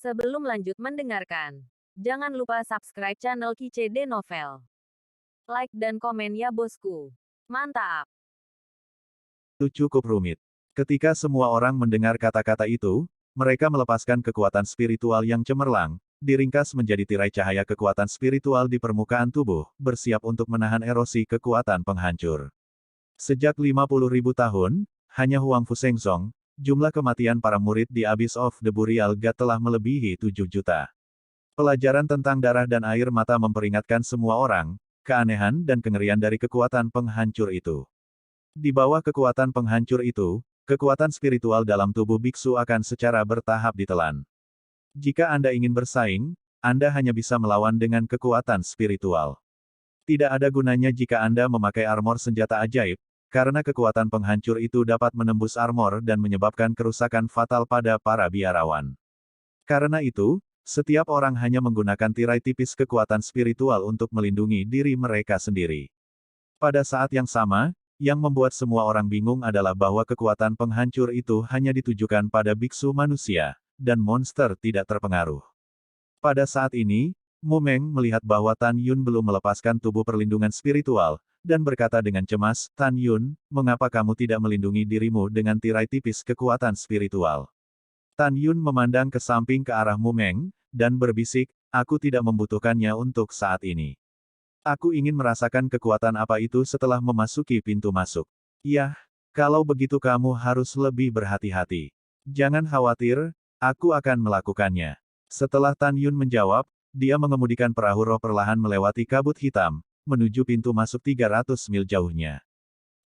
Sebelum lanjut mendengarkan, jangan lupa subscribe channel KCD Novel. Like dan komen ya bosku. Mantap. Itu cukup rumit. Ketika semua orang mendengar kata-kata itu, mereka melepaskan kekuatan spiritual yang cemerlang, diringkas menjadi tirai cahaya kekuatan spiritual di permukaan tubuh, bersiap untuk menahan erosi kekuatan penghancur. Sejak 50.000 tahun, hanya Huang Fusengzong, jumlah kematian para murid di Abyss of the Burial God telah melebihi 7 juta. Pelajaran tentang darah dan air mata memperingatkan semua orang, keanehan dan kengerian dari kekuatan penghancur itu. Di bawah kekuatan penghancur itu, kekuatan spiritual dalam tubuh biksu akan secara bertahap ditelan. Jika Anda ingin bersaing, Anda hanya bisa melawan dengan kekuatan spiritual. Tidak ada gunanya jika Anda memakai armor senjata ajaib, karena kekuatan penghancur itu dapat menembus armor dan menyebabkan kerusakan fatal pada para biarawan. Karena itu, setiap orang hanya menggunakan tirai tipis kekuatan spiritual untuk melindungi diri mereka sendiri. Pada saat yang sama, yang membuat semua orang bingung adalah bahwa kekuatan penghancur itu hanya ditujukan pada biksu manusia, dan monster tidak terpengaruh. Pada saat ini, Mu Meng melihat bahwa Tan Yun belum melepaskan tubuh perlindungan spiritual, dan berkata dengan cemas, "Tan Yun, mengapa kamu tidak melindungi dirimu dengan tirai tipis kekuatan spiritual?" Tan Yun memandang ke samping ke arah Mu Meng, dan berbisik, "Aku tidak membutuhkannya untuk saat ini. Aku ingin merasakan kekuatan apa itu setelah memasuki pintu masuk. Yah, kalau begitu kamu harus lebih berhati-hati. Jangan khawatir, aku akan melakukannya." Setelah Tan Yun menjawab, dia mengemudikan perahu roh perlahan melewati kabut hitam, menuju pintu masuk 300 mil jauhnya.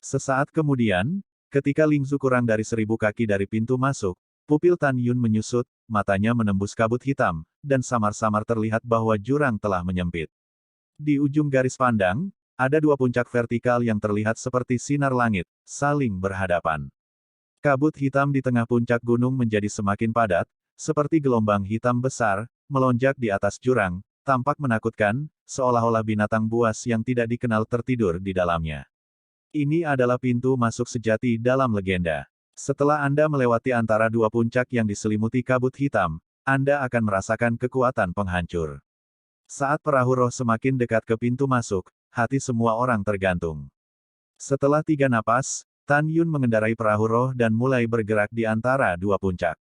Sesaat kemudian, ketika Lingzu kurang dari 1000 kaki dari pintu masuk, pupil Tan Yun menyusut, matanya menembus kabut hitam, dan samar-samar terlihat bahwa jurang telah menyempit. Di ujung garis pandang, ada dua puncak vertikal yang terlihat seperti sinar langit, saling berhadapan. Kabut hitam di tengah puncak gunung menjadi semakin padat, seperti gelombang hitam besar, melonjak di atas jurang, tampak menakutkan, seolah-olah binatang buas yang tidak dikenal tertidur di dalamnya. Ini adalah pintu masuk sejati dalam legenda. Setelah Anda melewati antara dua puncak yang diselimuti kabut hitam, Anda akan merasakan kekuatan penghancur. Saat perahu roh semakin dekat ke pintu masuk, hati semua orang tergantung. Setelah 3 napas, Tan Yun mengendarai perahu roh dan mulai bergerak di antara dua puncak.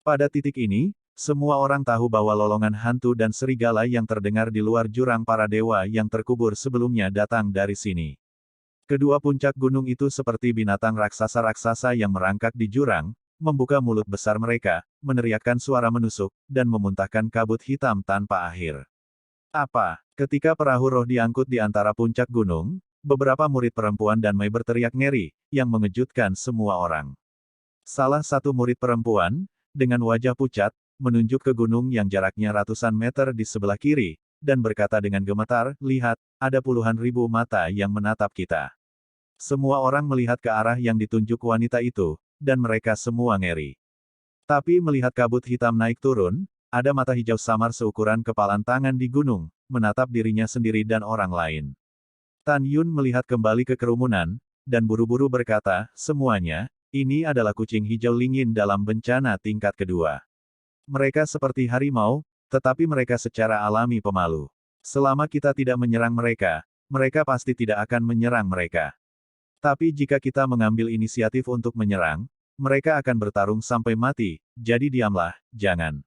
Pada titik ini, semua orang tahu bahwa lolongan hantu dan serigala yang terdengar di luar jurang para dewa yang terkubur sebelumnya datang dari sini. Kedua puncak gunung itu seperti binatang raksasa-raksasa yang merangkak di jurang, membuka mulut besar mereka, meneriakkan suara menusuk, dan memuntahkan kabut hitam tanpa akhir. Apa? Ketika perahu roh diangkut di antara puncak gunung, beberapa murid perempuan dan Mei berteriak ngeri, yang mengejutkan semua orang. Salah satu murid perempuan, dengan wajah pucat, menunjuk ke gunung yang jaraknya ratusan meter di sebelah kiri, dan berkata dengan gemetar, "Lihat, ada puluhan ribu mata yang menatap kita." Semua orang melihat ke arah yang ditunjuk wanita itu, dan mereka semua ngeri. Tapi melihat kabut hitam naik turun, ada mata hijau samar seukuran kepalan tangan di gunung, menatap dirinya sendiri dan orang lain. Tan Yun melihat kembali ke kerumunan, dan buru-buru berkata, "Semuanya, ini adalah kucing hijau lingin dalam bencana tingkat kedua. Mereka seperti harimau, tetapi mereka secara alami pemalu. Selama kita tidak menyerang mereka, mereka pasti tidak akan menyerang mereka. Tapi jika kita mengambil inisiatif untuk menyerang, mereka akan bertarung sampai mati, jadi diamlah, jangan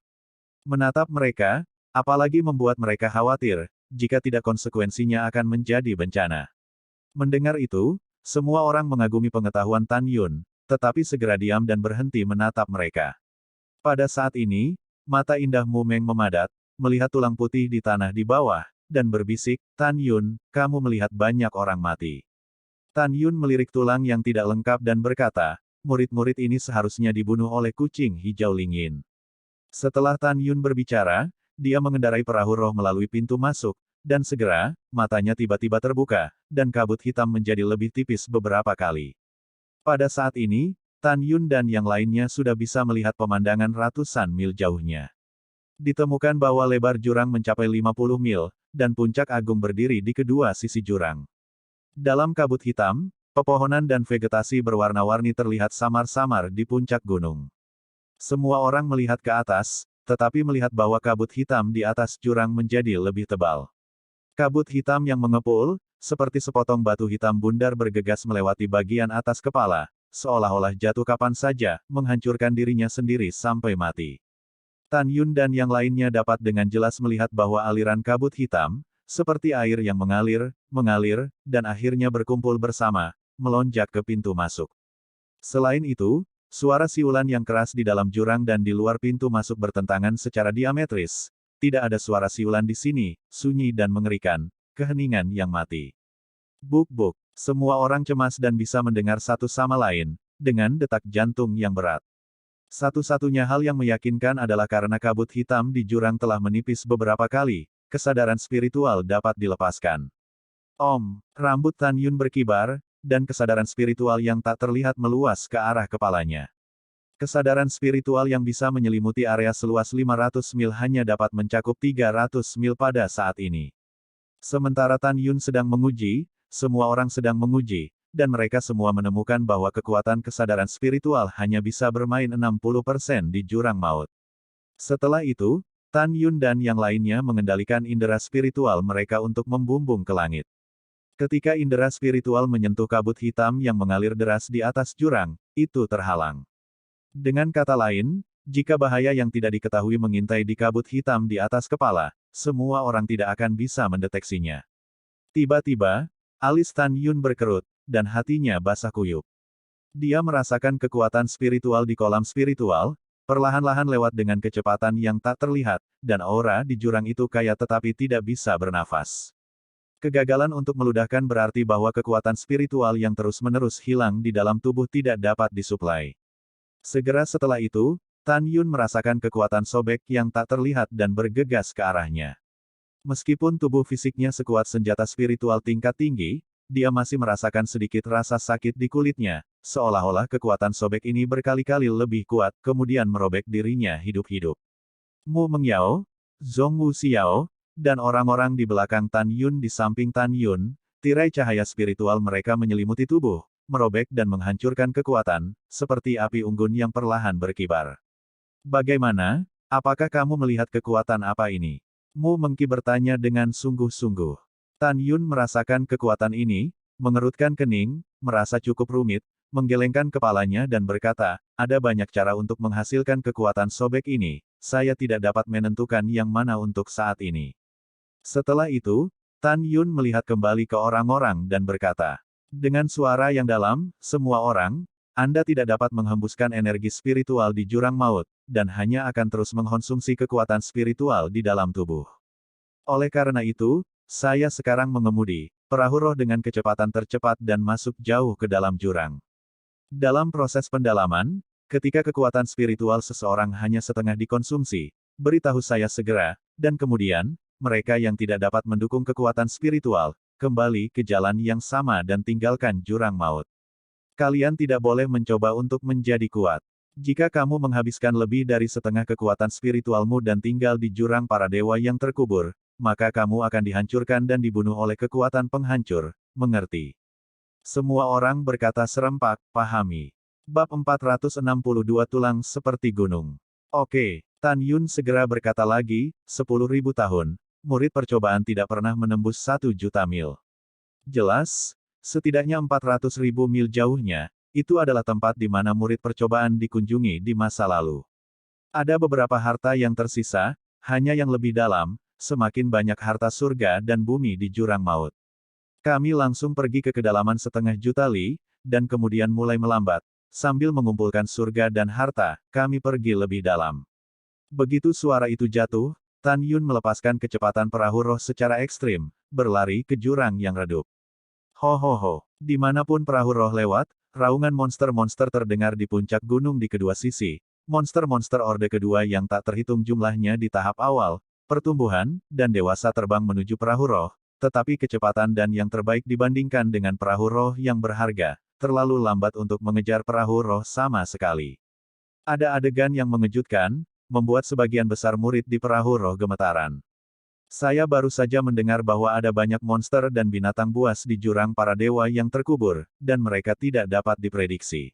menatap mereka, apalagi membuat mereka khawatir, jika tidak konsekuensinya akan menjadi bencana." Mendengar itu, semua orang mengagumi pengetahuan Tan Yun, tetapi segera diam dan berhenti menatap mereka. Pada saat ini, mata indah Mu Meng memadat, melihat tulang putih di tanah di bawah, dan berbisik, "Tan Yun, kamu melihat banyak orang mati." Tan Yun melirik tulang yang tidak lengkap dan berkata, "Murid-murid ini seharusnya dibunuh oleh kucing hijau lingin." Setelah Tan Yun berbicara, dia mengendarai perahu roh melalui pintu masuk, dan segera, matanya tiba-tiba terbuka, dan kabut hitam menjadi lebih tipis beberapa kali. Pada saat ini, Tan Yun dan yang lainnya sudah bisa melihat pemandangan ratusan mil jauhnya. Ditemukan bahwa lebar jurang mencapai 50 mil, dan puncak agung berdiri di kedua sisi jurang. Dalam kabut hitam, pepohonan dan vegetasi berwarna-warni terlihat samar-samar di puncak gunung. Semua orang melihat ke atas, tetapi melihat bahwa kabut hitam di atas jurang menjadi lebih tebal. Kabut hitam yang mengepul, seperti sepotong batu hitam bundar bergegas melewati bagian atas kepala, seolah-olah jatuh kapan saja, menghancurkan dirinya sendiri sampai mati. Tan Yun dan yang lainnya dapat dengan jelas melihat bahwa aliran kabut hitam, seperti air yang mengalir, dan akhirnya berkumpul bersama, melonjak ke pintu masuk. Selain itu, suara siulan yang keras di dalam jurang dan di luar pintu masuk bertentangan secara diametris. Tidak ada suara siulan di sini, sunyi dan mengerikan, keheningan yang mati. Buk-buk, semua orang cemas dan bisa mendengar satu sama lain, dengan detak jantung yang berat. Satu-satunya hal yang meyakinkan adalah karena kabut hitam di jurang telah menipis beberapa kali, kesadaran spiritual dapat dilepaskan. Rambut Tan Yun berkibar, dan kesadaran spiritual yang tak terlihat meluas ke arah kepalanya. Kesadaran spiritual yang bisa menyelimuti area seluas 500 mil hanya dapat mencakup 300 mil pada saat ini. Sementara Tan Yun sedang menguji, semua orang sedang menguji, dan mereka semua menemukan bahwa kekuatan kesadaran spiritual hanya bisa bermain 60% di jurang maut. Setelah itu, Tan Yun dan yang lainnya mengendalikan indera spiritual mereka untuk membumbung ke langit. Ketika indera spiritual menyentuh kabut hitam yang mengalir deras di atas jurang, itu terhalang. Dengan kata lain, jika bahaya yang tidak diketahui mengintai di kabut hitam di atas kepala, semua orang tidak akan bisa mendeteksinya. Tiba-tiba, alis Tan Yun berkerut, dan hatinya basah kuyup. Dia merasakan kekuatan spiritual di kolam spiritual, perlahan-lahan lewat dengan kecepatan yang tak terlihat, dan aura di jurang itu kaya tetapi tidak bisa bernafas. Kegagalan untuk meludahkan berarti bahwa kekuatan spiritual yang terus-menerus hilang di dalam tubuh tidak dapat disuplai. Segera setelah itu, Tan Yun merasakan kekuatan sobek yang tak terlihat dan bergegas ke arahnya. Meskipun tubuh fisiknya sekuat senjata spiritual tingkat tinggi, dia masih merasakan sedikit rasa sakit di kulitnya, seolah-olah kekuatan sobek ini berkali-kali lebih kuat, kemudian merobek dirinya hidup-hidup. Mu Mengyao, Zhong Wuxiao, dan orang-orang di belakang Tan Yun di samping Tan Yun, tirai cahaya spiritual mereka menyelimuti tubuh, merobek dan menghancurkan kekuatan, seperti api unggun yang perlahan berkibar. Bagaimana? Apakah kamu melihat kekuatan apa ini? Mu Mengki bertanya dengan sungguh-sungguh. Tan Yun merasakan kekuatan ini, mengerutkan kening, merasa cukup rumit, menggelengkan kepalanya dan berkata, ada banyak cara untuk menghasilkan kekuatan sobek ini, saya tidak dapat menentukan yang mana untuk saat ini. Setelah itu, Tan Yun melihat kembali ke orang-orang dan berkata, dengan suara yang dalam, semua orang, Anda tidak dapat menghembuskan energi spiritual di jurang maut, dan hanya akan terus mengkonsumsi kekuatan spiritual di dalam tubuh. Oleh karena itu, saya sekarang mengemudi perahu roh dengan kecepatan tercepat dan masuk jauh ke dalam jurang. Dalam proses pendalaman, ketika kekuatan spiritual seseorang hanya setengah dikonsumsi, beritahu saya segera, dan kemudian, mereka yang tidak dapat mendukung kekuatan spiritual, kembali ke jalan yang sama dan tinggalkan jurang maut. Kalian tidak boleh mencoba untuk menjadi kuat. Jika kamu menghabiskan lebih dari setengah kekuatan spiritualmu dan tinggal di jurang para dewa yang terkubur, maka kamu akan dihancurkan dan dibunuh oleh kekuatan penghancur, mengerti? Semua orang berkata serempak, pahami. Bab 462 Tulang Seperti Gunung. Oke, Tan Yun segera berkata lagi, 10.000 tahun, murid percobaan tidak pernah menembus 1 juta mil. Jelas, setidaknya 400.000 mil jauhnya, itu adalah tempat di mana murid percobaan dikunjungi di masa lalu. Ada beberapa harta yang tersisa, hanya yang lebih dalam, semakin banyak harta surga dan bumi di jurang maut. Kami langsung pergi ke kedalaman setengah juta li, dan kemudian mulai melambat, sambil mengumpulkan surga dan harta, kami pergi lebih dalam. Begitu suara itu jatuh, Tan Yun melepaskan kecepatan perahu roh secara ekstrim, berlari ke jurang yang redup. Ho. Dimanapun perahu roh lewat, raungan monster-monster terdengar di puncak gunung di kedua sisi, monster-monster orde kedua yang tak terhitung jumlahnya di tahap awal, pertumbuhan, dan dewasa terbang menuju perahu roh, tetapi kecepatan dan yang terbaik dibandingkan dengan perahu roh yang berharga, terlalu lambat untuk mengejar perahu roh sama sekali. Ada adegan yang mengejutkan, membuat sebagian besar murid di perahu roh gemetaran. Saya baru saja mendengar bahwa ada banyak monster dan binatang buas di jurang para dewa yang terkubur, dan mereka tidak dapat diprediksi.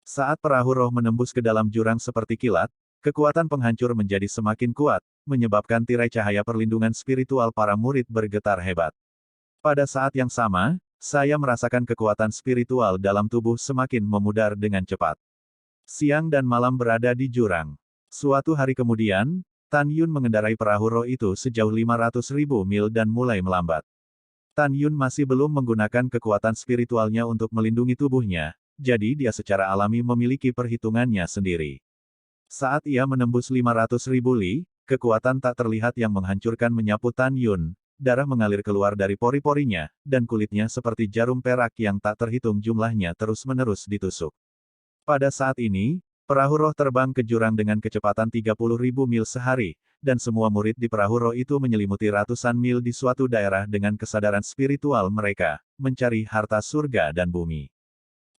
Saat perahu roh menembus ke dalam jurang seperti kilat, kekuatan penghancur menjadi semakin kuat, menyebabkan tirai cahaya perlindungan spiritual para murid bergetar hebat. Pada saat yang sama, saya merasakan kekuatan spiritual dalam tubuh semakin memudar dengan cepat. Siang dan malam berada di jurang. Suatu hari kemudian, Tan Yun mengendarai perahu roh itu sejauh 500.000 mil dan mulai melambat. Tan Yun masih belum menggunakan kekuatan spiritualnya untuk melindungi tubuhnya, jadi dia secara alami memiliki perhitungannya sendiri. Saat ia menembus 500.000 li, kekuatan tak terlihat yang menghancurkan menyapu Tan Yun, darah mengalir keluar dari pori-porinya, dan kulitnya seperti jarum perak yang tak terhitung jumlahnya terus-menerus ditusuk. Pada saat ini, perahu roh terbang ke jurang dengan kecepatan 30.000 mil sehari, dan semua murid di perahu roh itu menyelimuti ratusan mil di suatu daerah dengan kesadaran spiritual mereka, mencari harta surga dan bumi.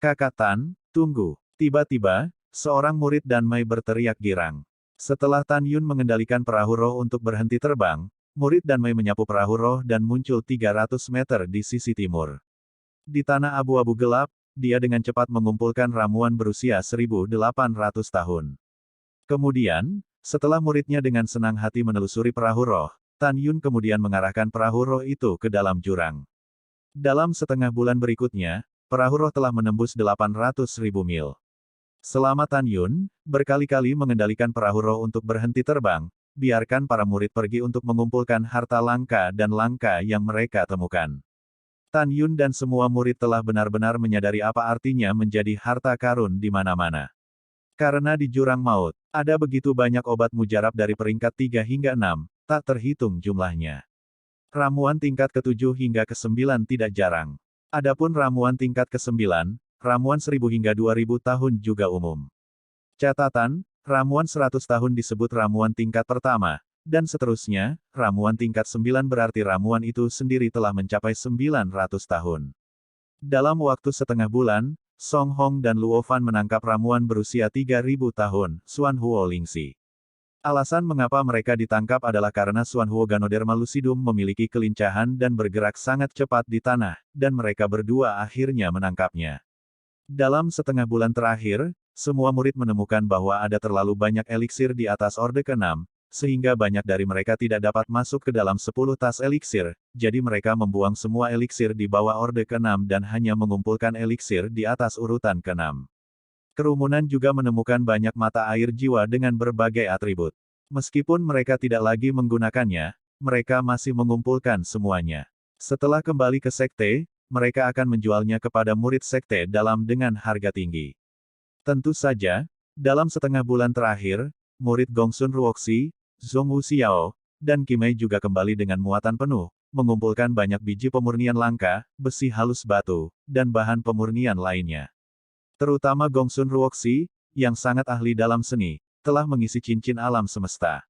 Kakak Tan, tunggu. Tiba-tiba, seorang murid Dan Mai berteriak girang. Setelah Tan Yun mengendalikan perahu roh untuk berhenti terbang, murid Dan Mai menyapu perahu roh dan muncul 300 meter di sisi timur. Di tanah abu-abu gelap, dia dengan cepat mengumpulkan ramuan berusia 1.800 tahun. Kemudian, setelah muridnya dengan senang hati menelusuri perahu roh, Tan Yun kemudian mengarahkan perahu roh itu ke dalam jurang. Dalam setengah bulan berikutnya, perahu roh telah menembus 800.000 mil. Selama Tan Yun berkali-kali mengendalikan perahu roh untuk berhenti terbang, biarkan para murid pergi untuk mengumpulkan harta langka dan langka yang mereka temukan. Tan Yun dan semua murid telah benar-benar menyadari apa artinya menjadi harta karun di mana-mana. Karena di jurang maut, ada begitu banyak obat mujarab dari peringkat 3 hingga 6, tak terhitung jumlahnya. Ramuan tingkat ke-7 hingga ke-9 tidak jarang. Adapun ramuan tingkat ke-9, ramuan 1.000 hingga 2.000 tahun juga umum. Catatan, ramuan 100 tahun disebut ramuan tingkat pertama, dan seterusnya, ramuan tingkat 9 berarti ramuan itu sendiri telah mencapai 900 tahun. Dalam waktu setengah bulan, Song Hong dan Luo Fan menangkap ramuan berusia 3.000 tahun, Xuan Huo Lingxi. Alasan mengapa mereka ditangkap adalah karena Xuan Huo Ganoderma lucidum memiliki kelincahan dan bergerak sangat cepat di tanah, dan mereka berdua akhirnya menangkapnya. Dalam setengah bulan terakhir, semua murid menemukan bahwa ada terlalu banyak eliksir di atas Orde ke-6, sehingga banyak dari mereka tidak dapat masuk ke dalam 10 tas eliksir, jadi mereka membuang semua eliksir di bawah Orde ke-6 dan hanya mengumpulkan eliksir di atas urutan ke-6. Kerumunan juga menemukan banyak mata air jiwa dengan berbagai atribut. Meskipun mereka tidak lagi menggunakannya, mereka masih mengumpulkan semuanya. Setelah kembali ke sekte, mereka akan menjualnya kepada murid sekte dalam dengan harga tinggi. Tentu saja, dalam setengah bulan terakhir, murid Gongsun Ruoxi, Zhong Wuxiao, dan Qimei juga kembali dengan muatan penuh, mengumpulkan banyak biji pemurnian langka, besi halus batu, dan bahan pemurnian lainnya. Terutama Gongsun Ruoxi, yang sangat ahli dalam seni, telah mengisi cincin alam semesta.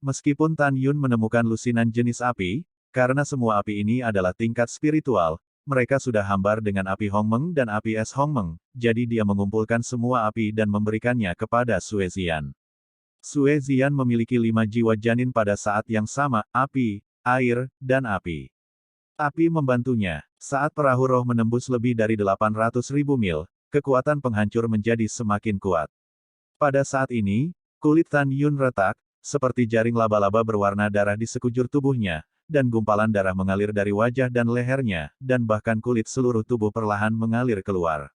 Meskipun Tan Yun menemukan lusinan jenis api, karena semua api ini adalah tingkat spiritual, mereka sudah hambar dengan api Hongmeng dan api es Hongmeng, jadi dia mengumpulkan semua api dan memberikannya kepada Sue Zian. Sue Zian memiliki 5 jiwa janin pada saat yang sama, api, air, dan api. Api membantunya. Saat perahu roh menembus lebih dari 800.000 mil, kekuatan penghancur menjadi semakin kuat. Pada saat ini, kulit Tan Yun retak, seperti jaring laba-laba berwarna darah di sekujur tubuhnya, dan gumpalan darah mengalir dari wajah dan lehernya, dan bahkan kulit seluruh tubuh perlahan mengalir keluar.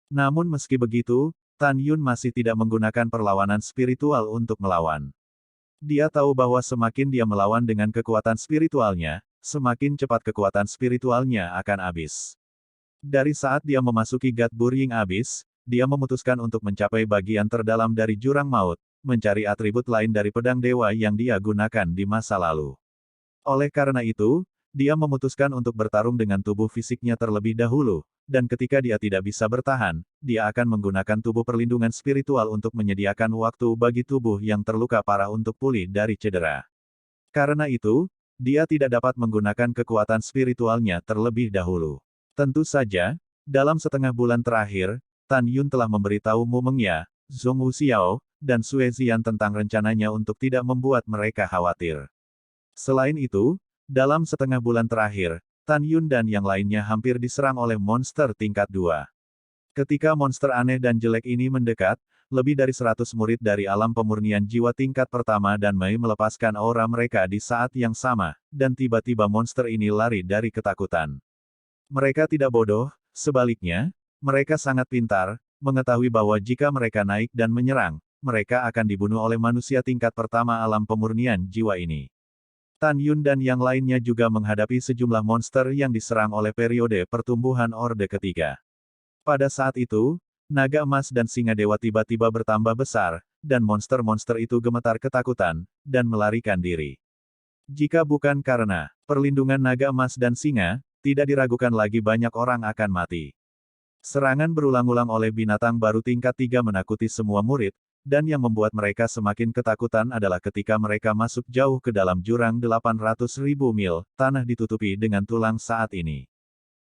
Namun meski begitu, Tan Yun masih tidak menggunakan perlawanan spiritual untuk melawan. Dia tahu bahwa semakin dia melawan dengan kekuatan spiritualnya, semakin cepat kekuatan spiritualnya akan habis. Dari saat dia memasuki God Burying Abyss, dia memutuskan untuk mencapai bagian terdalam dari jurang maut, mencari atribut lain dari pedang dewa yang dia gunakan di masa lalu. Oleh karena itu, dia memutuskan untuk bertarung dengan tubuh fisiknya terlebih dahulu, dan ketika dia tidak bisa bertahan, dia akan menggunakan tubuh perlindungan spiritual untuk menyediakan waktu bagi tubuh yang terluka parah untuk pulih dari cedera. Karena itu, dia tidak dapat menggunakan kekuatan spiritualnya terlebih dahulu. Tentu saja, dalam setengah bulan terakhir, Tan Yun telah memberitahu Mu Mengya, Zhong Wuxiao, dan Sue Zian tentang rencananya untuk tidak membuat mereka khawatir. Selain itu, dalam setengah bulan terakhir, Tan Yun dan yang lainnya hampir diserang oleh monster tingkat 2. Ketika monster aneh dan jelek ini mendekat, lebih dari 100 murid dari alam pemurnian jiwa tingkat pertama dan Mei melepaskan aura mereka di saat yang sama, dan tiba-tiba monster ini lari dari ketakutan. Mereka tidak bodoh, sebaliknya, mereka sangat pintar, mengetahui bahwa jika mereka naik dan menyerang, mereka akan dibunuh oleh manusia tingkat pertama alam pemurnian jiwa ini. Tan Yun dan yang lainnya juga menghadapi sejumlah monster yang diserang oleh periode pertumbuhan Orde Ketiga. Pada saat itu, naga emas dan singa dewa tiba-tiba bertambah besar, dan monster-monster itu gemetar ketakutan, dan melarikan diri. Jika bukan karena perlindungan naga emas dan singa, tidak diragukan lagi banyak orang akan mati. Serangan berulang-ulang oleh binatang baru tingkat 3 menakuti semua murid, dan yang membuat mereka semakin ketakutan adalah ketika mereka masuk jauh ke dalam jurang 800.000 mil, tanah ditutupi dengan tulang saat ini.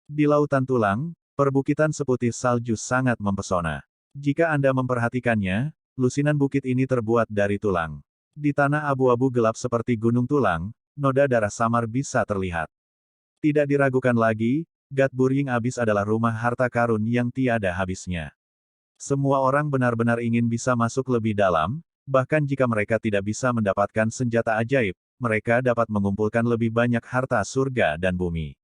Di lautan tulang, perbukitan seputih salju sangat mempesona. Jika Anda memperhatikannya, lusinan bukit ini terbuat dari tulang. Di tanah abu-abu gelap seperti gunung tulang, noda darah samar bisa terlihat. Tidak diragukan lagi, Gat Burying Abyss adalah rumah harta karun yang tiada habisnya. Semua orang benar-benar ingin bisa masuk lebih dalam, bahkan jika mereka tidak bisa mendapatkan senjata ajaib, mereka dapat mengumpulkan lebih banyak harta surga dan bumi.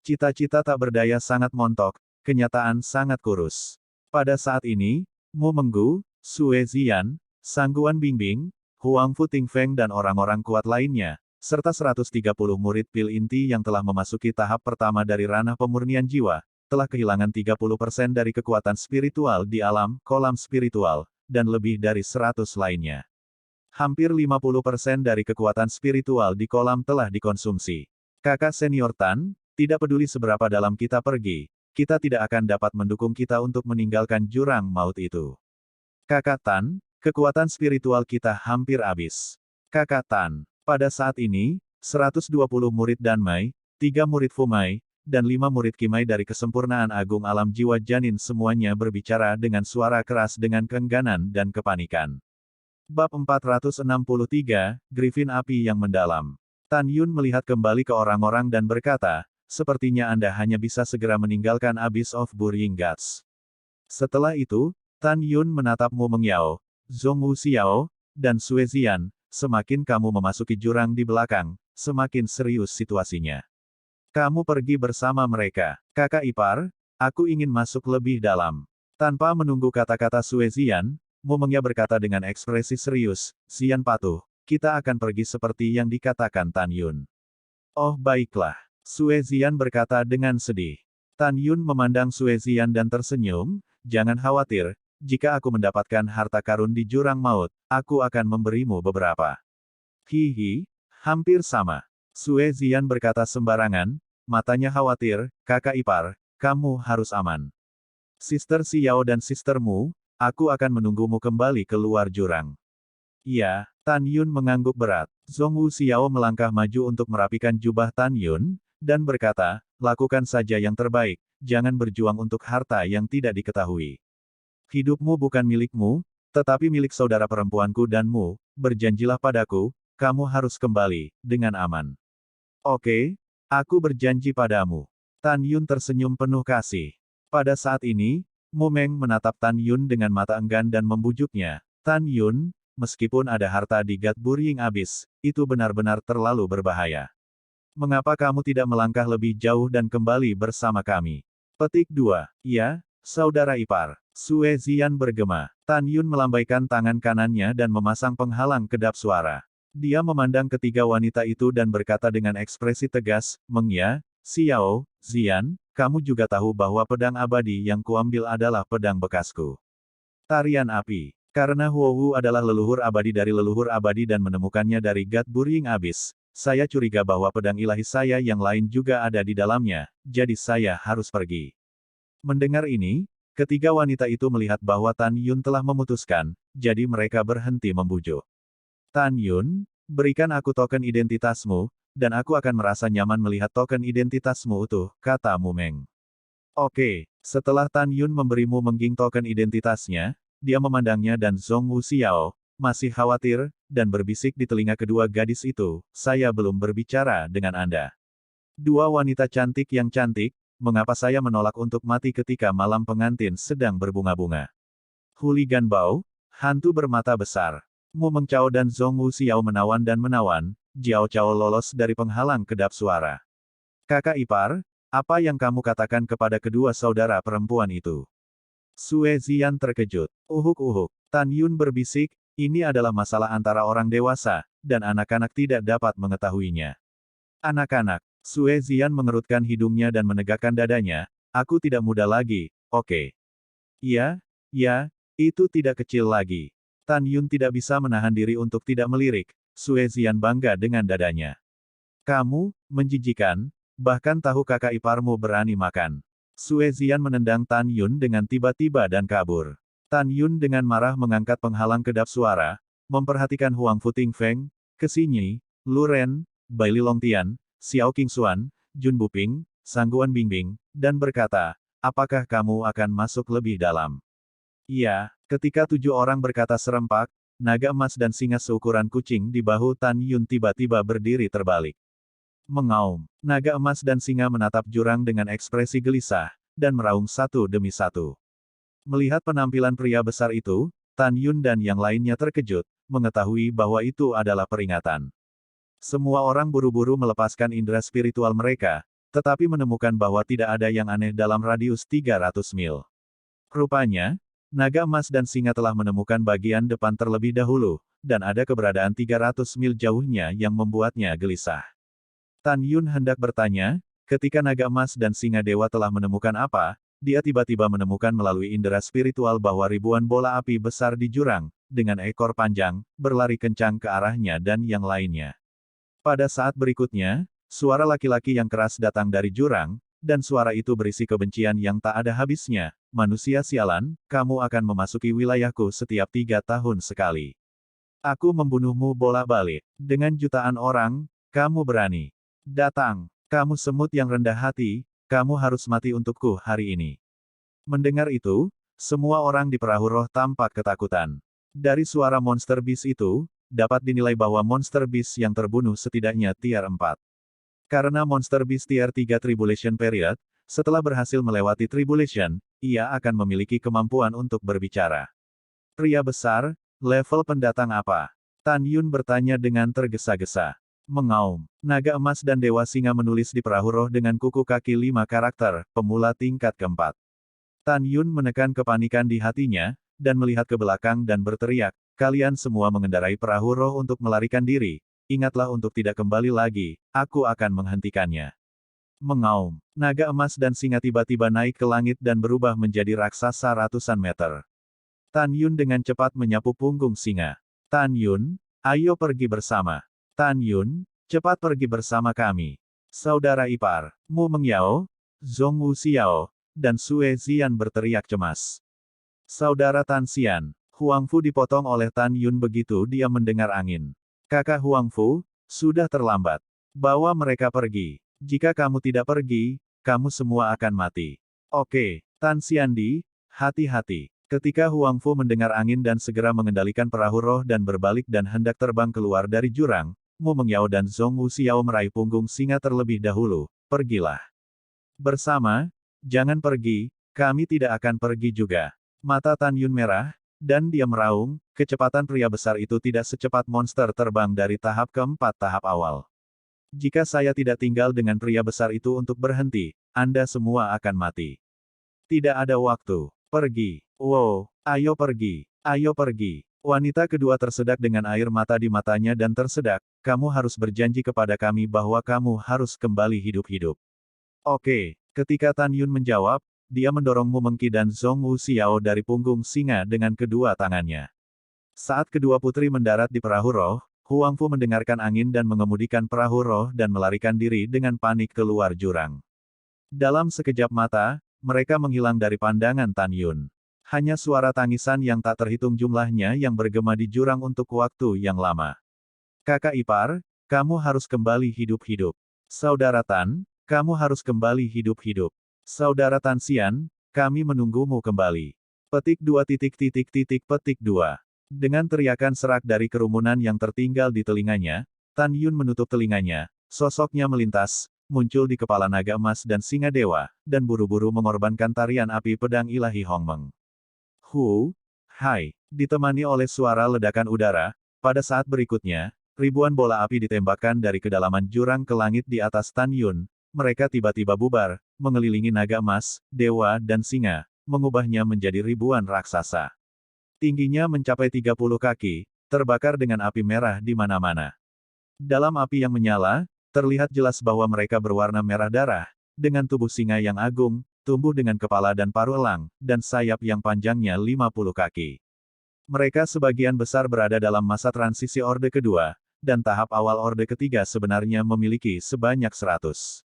Cita-cita tak berdaya sangat montok, kenyataan sangat kurus. Pada saat ini, Mu Menggu, Sue Ziyan, Sangguan Bingbing, Huang Fu Tingfeng dan orang-orang kuat lainnya, serta 130 murid pil inti yang telah memasuki tahap pertama dari ranah pemurnian jiwa, telah kehilangan 30% dari kekuatan spiritual di alam, kolam spiritual, dan lebih dari 100 lainnya. Hampir 50% dari kekuatan spiritual di kolam telah dikonsumsi. Kakak senior Tan, tidak peduli seberapa dalam kita pergi, kita tidak akan dapat mendukung kita untuk meninggalkan jurang maut itu. Kakak Tan, kekuatan spiritual kita hampir habis. Kakak Tan, pada saat ini, 120 murid Danmai, 3 murid Fumai, dan 5 murid Kimai dari kesempurnaan agung alam jiwa janin semuanya berbicara dengan suara keras dengan keengganan dan kepanikan. Bab 463, Griffin Api yang Mendalam. Tan Yun melihat kembali ke orang-orang dan berkata, sepertinya Anda hanya bisa segera meninggalkan Abyss of Burying Gods. Setelah itu, Tan Yun menatap Mu Mengyao, Zhong Wu Xiao, dan Sue Ziyan, semakin kamu memasuki jurang di belakang, semakin serius situasinya. Kamu pergi bersama mereka. Kakak ipar, aku ingin masuk lebih dalam. Tanpa menunggu kata-kata Sue Ziyan, Mu Mengyao berkata dengan ekspresi serius, Ziyan patuh, kita akan pergi seperti yang dikatakan Tan Yun. Oh baiklah. Sue Ziyan berkata dengan sedih. Tan Yun memandang Sue Ziyan dan tersenyum, jangan khawatir, jika aku mendapatkan harta karun di jurang maut, aku akan memberimu beberapa. Hihi, hampir sama. Sue Ziyan berkata sembarangan, matanya khawatir, kakak ipar, kamu harus aman. Sister Xiao dan Sister Mu, aku akan menunggumu kembali ke luar jurang. Iya, Tan Yun mengangguk berat. Zhong Wu Xiao melangkah maju untuk merapikan jubah Tan Yun, dan berkata, lakukan saja yang terbaik, jangan berjuang untuk harta yang tidak diketahui. Hidupmu bukan milikmu, tetapi milik saudara perempuanku dan Mu, berjanjilah padaku, kamu harus kembali, dengan aman. Oke, aku berjanji padamu. Tan Yun tersenyum penuh kasih. Pada saat ini, Mu Meng menatap Tan Yun dengan mata enggan dan membujuknya, Tan Yun, meskipun ada harta di Gat Burying Abyss, itu benar-benar terlalu berbahaya. Mengapa kamu tidak melangkah lebih jauh dan kembali bersama kami? Petik 2. Ya, saudara ipar. Sue Ziyan bergema. Tan Yun melambaikan tangan kanannya dan memasang penghalang kedap suara. Dia memandang ketiga wanita itu dan berkata dengan ekspresi tegas, Mengya, Xiao, Ziyan, kamu juga tahu bahwa pedang abadi yang kuambil adalah pedang bekasku. Tarian api. Karena Huowu adalah leluhur abadi dari leluhur abadi dan menemukannya dari Gat Burying Abyss, saya curiga bahwa pedang ilahi saya yang lain juga ada di dalamnya, jadi saya harus pergi. Mendengar ini, ketiga wanita itu melihat bahwa Tan Yun telah memutuskan, jadi mereka berhenti membujuk. Tan Yun, berikan aku token identitasmu, dan aku akan merasa nyaman melihat token identitasmu utuh, kata Mu Meng. Oke, setelah Tan Yun memberimu Mengging token identitasnya, dia memandangnya dan Zhong Wu Xiao, masih khawatir, dan berbisik di telinga kedua gadis itu, saya belum berbicara dengan Anda. Dua wanita cantik yang cantik, mengapa saya menolak untuk mati ketika malam pengantin sedang berbunga-bunga? Hooligan Bao, Hantu bermata besar. Mu Mengcao dan Zhong Wuxiao menawan dan menawan, Jiao Chao lolos dari penghalang kedap suara. Kakak ipar, apa yang kamu katakan kepada kedua saudara perempuan itu? Sue Zian terkejut. Uhuk-uhuk. Tan Yun berbisik, ini adalah masalah antara orang dewasa, dan anak-anak tidak dapat mengetahuinya. Anak-anak. Sue Zian mengerutkan hidungnya dan menegakkan dadanya, aku tidak muda lagi, oke. Iya, ya, itu tidak kecil lagi. Tan Yun tidak bisa menahan diri untuk tidak melirik, Sue Zian bangga dengan dadanya. Kamu, menjijikan, bahkan tahu kakak iparmu berani makan. Sue Zian menendang Tan Yun dengan tiba-tiba dan kabur. Tan Yun dengan marah mengangkat penghalang kedap suara, memperhatikan Huang Fu Tingfeng, Kesinyi, Lu Ren, Bai Li Longtian, Xiao Qingxuan, Jun Buping, Sangguan Bingbing, dan berkata, apakah kamu akan masuk lebih dalam? Iya, ketika 7 orang berkata serempak, naga emas dan singa seukuran kucing di bahu Tan Yun tiba-tiba berdiri terbalik. Mengaum, naga emas dan singa menatap jurang dengan ekspresi gelisah, dan meraung satu demi satu. Melihat penampilan pria besar itu, Tan Yun dan yang lainnya terkejut, mengetahui bahwa itu adalah peringatan. Semua orang buru-buru melepaskan indera spiritual mereka, tetapi menemukan bahwa tidak ada yang aneh dalam radius 300 mil. Rupanya, naga emas dan singa telah menemukan bagian depan terlebih dahulu, dan ada keberadaan 300 mil jauhnya yang membuatnya gelisah. Tan Yun hendak bertanya, ketika naga emas dan singa dewa telah menemukan apa, dia tiba-tiba menemukan melalui indera spiritual bahwa ribuan bola api besar di jurang, dengan ekor panjang, berlari kencang ke arahnya dan yang lainnya. Pada saat berikutnya, suara laki-laki yang keras datang dari jurang, dan suara itu berisi kebencian yang tak ada habisnya. Manusia sialan, kamu akan memasuki wilayahku setiap 3 tahun sekali. Aku membunuhmu bolak-balik. Dengan jutaan orang, kamu berani datang. Kamu semut yang rendah hati, kamu harus mati untukku hari ini. Mendengar itu, semua orang di perahu roh tampak ketakutan. Dari suara monster beast itu, dapat dinilai bahwa monster beast yang terbunuh setidaknya tier 4. Karena monster beast tier 3 Tribulation Period, setelah berhasil melewati Tribulation, ia akan memiliki kemampuan untuk berbicara. Pria besar, level pendatang apa? Tan Yun bertanya dengan tergesa-gesa. Mengaum. Naga emas dan dewa singa menulis di perahu roh dengan kuku kaki 5 karakter, pemula tingkat keempat. Tan Yun menekan kepanikan di hatinya, dan melihat ke belakang dan berteriak, kalian semua mengendarai perahu roh untuk melarikan diri, ingatlah untuk tidak kembali lagi, aku akan menghentikannya. Mengaum. Naga emas dan singa tiba-tiba naik ke langit dan berubah menjadi raksasa ratusan meter. Tan Yun dengan cepat menyapu punggung singa. Tan Yun, ayo pergi bersama. Tan Yun, cepat pergi bersama kami. Saudara ipar, Mu Mengyao, Zhong Wuxiao, dan Sue Zian berteriak cemas. Saudara Tan Xian, Huang Fu dipotong oleh Tan Yun begitu dia mendengar angin. Kakak Huang Fu, sudah terlambat. Bawa mereka pergi. Jika kamu tidak pergi, kamu semua akan mati. Oke, Tan Xiandi, hati-hati. Ketika Huang Fu mendengar angin dan segera mengendalikan perahu roh dan berbalik dan hendak terbang keluar dari jurang, Mu Mengyao dan Zhong Wuxiao meraih punggung singa terlebih dahulu. Pergilah bersama, jangan pergi, kami tidak akan pergi juga. Mata Tan Yun merah, dan dia meraung, kecepatan pria besar itu tidak secepat monster terbang dari tahap keempat tahap awal. Jika saya tidak tinggal dengan pria besar itu untuk berhenti, Anda semua akan mati. Tidak ada waktu. Pergi. Wow, ayo pergi. Ayo pergi. Wanita kedua tersedak dengan air mata di matanya dan tersedak, kamu harus berjanji kepada kami bahwa kamu harus kembali hidup-hidup. Oke, ketika Tan Yun menjawab, dia mendorong Mu Mengqi dan Zhong Wuxiao dari punggung singa dengan kedua tangannya. Saat kedua putri mendarat di perahu roh, Huang Fu mendengarkan angin dan mengemudikan perahu roh dan melarikan diri dengan panik keluar jurang. Dalam sekejap mata, mereka menghilang dari pandangan Tan Yun. Hanya suara tangisan yang tak terhitung jumlahnya yang bergema di jurang untuk waktu yang lama. Kakak ipar, kamu harus kembali hidup-hidup. Saudara Tan, kamu harus kembali hidup-hidup. Saudara Tan Xian, kami menunggumu kembali. Petik 2 petik 2. Dengan teriakan serak dari kerumunan yang tertinggal di telinganya, Tan Yun menutup telinganya, sosoknya melintas, muncul di kepala naga emas dan singa dewa, dan buru-buru mengorbankan tarian api pedang ilahi Hongmeng. Hai, ditemani oleh suara ledakan udara, pada saat berikutnya, ribuan bola api ditembakkan dari kedalaman jurang ke langit di atas Tan Yun. Mereka tiba-tiba bubar, mengelilingi naga emas, dewa dan singa, mengubahnya menjadi ribuan raksasa. Tingginya mencapai 30 kaki, terbakar dengan api merah di mana-mana. Dalam api yang menyala, terlihat jelas bahwa mereka berwarna merah darah, dengan tubuh singa yang agung, tumbuh dengan kepala dan paruh elang, dan sayap yang panjangnya 50 kaki. Mereka sebagian besar berada dalam masa transisi Orde Kedua, dan tahap awal Orde Ketiga sebenarnya memiliki sebanyak 100.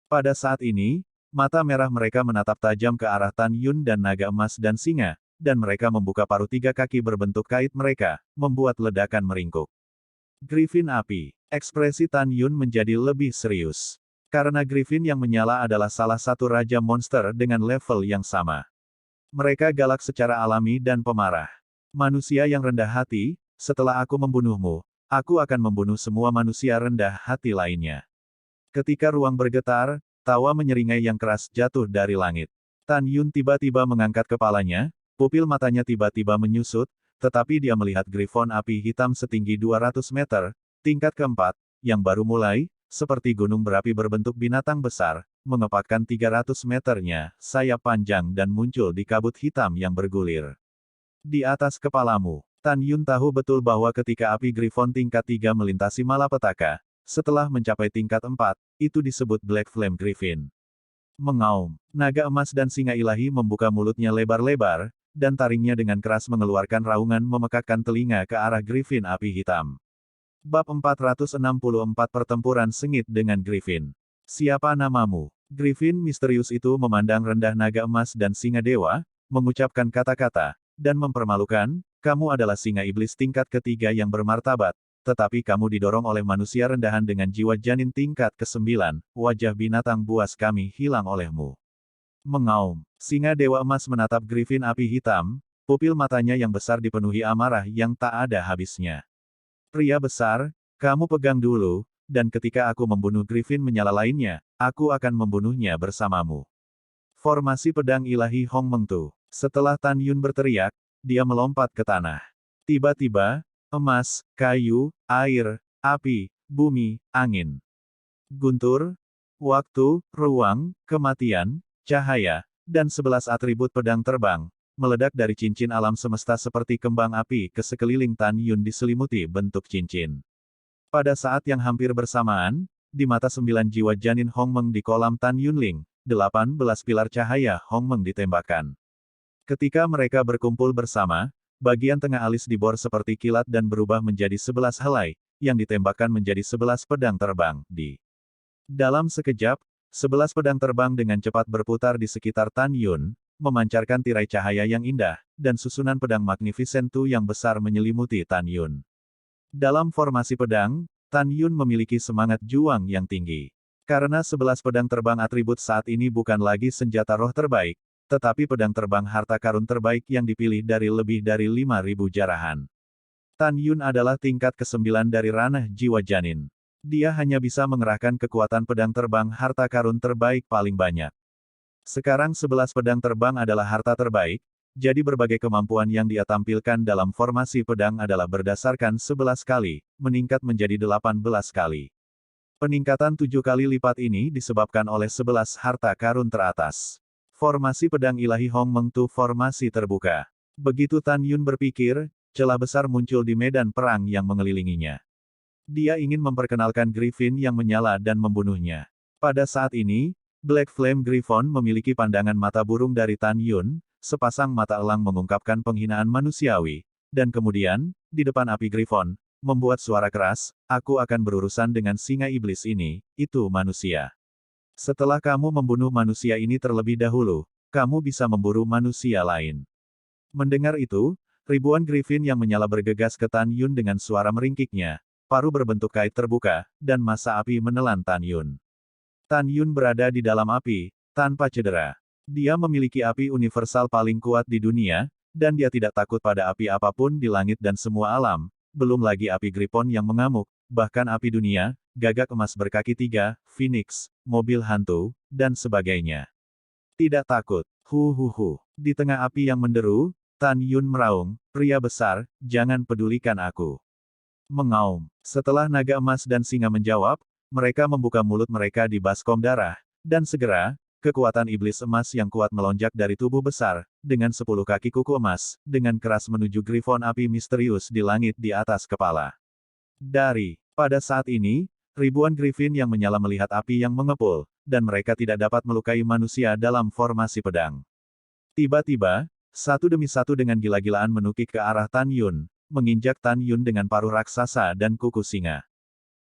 Pada saat ini, mata merah mereka menatap tajam ke arah Tan Yun dan naga emas dan singa, dan mereka membuka paruh 3 kaki berbentuk kait mereka, membuat ledakan meringkuk. Griffin api. Ekspresi Tan Yun menjadi lebih serius. Karena Griffin yang menyala adalah salah satu raja monster dengan level yang sama. Mereka galak secara alami dan pemarah. Manusia yang rendah hati, setelah aku membunuhmu, aku akan membunuh semua manusia rendah hati lainnya. Ketika ruang bergetar, tawa menyeringai yang keras jatuh dari langit. Tan Yun tiba-tiba mengangkat kepalanya, pupil matanya tiba-tiba menyusut, tetapi dia melihat Griffon api hitam setinggi 200 meter, tingkat keempat, yang baru mulai, seperti gunung berapi berbentuk binatang besar, mengepakkan 300 meternya, sayap panjang dan muncul di kabut hitam yang bergulir. Di atas kepalamu, Tan Yun tahu betul bahwa ketika api Griffon tingkat 3 melintasi malapetaka, setelah mencapai tingkat 4, itu disebut Black Flame Griffin. Mengaum, naga emas dan singa ilahi membuka mulutnya lebar-lebar, dan taringnya dengan keras mengeluarkan raungan memekakkan telinga ke arah Griffin api hitam. Bab 464 Pertempuran Sengit dengan Griffin. Siapa namamu? Griffin misterius itu memandang rendah naga emas dan singa dewa, mengucapkan kata-kata, dan mempermalukan, kamu adalah singa iblis tingkat ketiga yang bermartabat, tetapi kamu didorong oleh manusia rendahan dengan jiwa janin tingkat ke-9, wajah binatang buas kami hilang olehmu. Mengaum, singa dewa emas menatap Griffin api hitam, pupil matanya yang besar dipenuhi amarah yang tak ada habisnya. Pria besar, kamu pegang dulu, dan ketika aku membunuh Griffin menyala lainnya, aku akan membunuhnya bersamamu. Formasi pedang ilahi Hong Mengtu. Setelah Tan Yun berteriak, dia melompat ke tanah. Tiba-tiba, emas, kayu, air, api, bumi, angin, guntur, waktu, ruang, kematian, cahaya, dan 11 atribut pedang terbang, meledak dari cincin alam semesta seperti kembang api ke sekeliling Tan Yun diselimuti bentuk cincin. Pada saat yang hampir bersamaan, di mata 9 jiwa janin Hong Meng di kolam Tan Yunling, 18 pilar cahaya Hong Meng ditembakkan. Ketika mereka berkumpul bersama, bagian tengah alis dibor seperti kilat dan berubah menjadi 11 helai, yang ditembakkan menjadi 11 pedang terbang, dalam sekejap, 11 pedang terbang dengan cepat berputar di sekitar Tan Yun, memancarkan tirai cahaya yang indah, dan susunan pedang Magnificent Tu yang besar menyelimuti Tan Yun. Dalam formasi pedang, Tan Yun memiliki semangat juang yang tinggi. Karena 11 pedang terbang atribut saat ini bukan lagi senjata roh terbaik, tetapi pedang terbang harta karun terbaik yang dipilih dari lebih dari 5.000 jarahan. Tan Yun adalah tingkat ke-9 dari ranah jiwa janin. Dia hanya bisa mengerahkan kekuatan pedang terbang harta karun terbaik paling banyak. Sekarang 11 pedang terbang adalah harta terbaik, jadi berbagai kemampuan yang dia tampilkan dalam formasi pedang adalah berdasarkan 11 kali, meningkat menjadi 18 kali. Peningkatan 7 kali lipat ini disebabkan oleh 11 harta karun teratas. Formasi pedang ilahi Hong Mengtu formasi terbuka. Begitu Tan Yun berpikir, celah besar muncul di medan perang yang mengelilinginya. Dia ingin memperkenalkan Griffin yang menyala dan membunuhnya. Pada saat ini, Black Flame Griffon memiliki pandangan mata burung dari Tan Yun, sepasang mata elang mengungkapkan penghinaan manusiawi, dan kemudian, di depan api Griffon, membuat suara keras, aku akan berurusan dengan singa iblis ini, itu manusia. Setelah kamu membunuh manusia ini terlebih dahulu, kamu bisa memburu manusia lain. Mendengar itu, ribuan Griffin yang menyala bergegas ke Tan Yun dengan suara meringkiknya, paruh berbentuk kait terbuka, dan massa api menelan Tan Yun. Tan Yun berada di dalam api, tanpa cedera. Dia memiliki api universal paling kuat di dunia, dan dia tidak takut pada api apapun di langit dan semua alam, belum lagi api Griffon yang mengamuk, bahkan api dunia, gagak emas berkaki 3, Phoenix, mobil hantu, dan sebagainya. Tidak takut. Di tengah api yang menderu, Tan Yun meraung, pria besar, jangan pedulikan aku. Mengaum. Setelah naga emas dan singa menjawab, mereka membuka mulut mereka di baskom darah, dan segera, kekuatan iblis emas yang kuat melonjak dari tubuh besar, dengan 10 kaki kuku emas, dengan keras menuju grifon api misterius di langit di atas kepala. Pada saat ini, ribuan griffin yang menyala melihat api yang mengepul, dan mereka tidak dapat melukai manusia dalam formasi pedang. Tiba-tiba, satu demi satu dengan gila-gilaan menukik ke arah Tan Yun, menginjak Tan Yun dengan paruh raksasa dan kuku singa.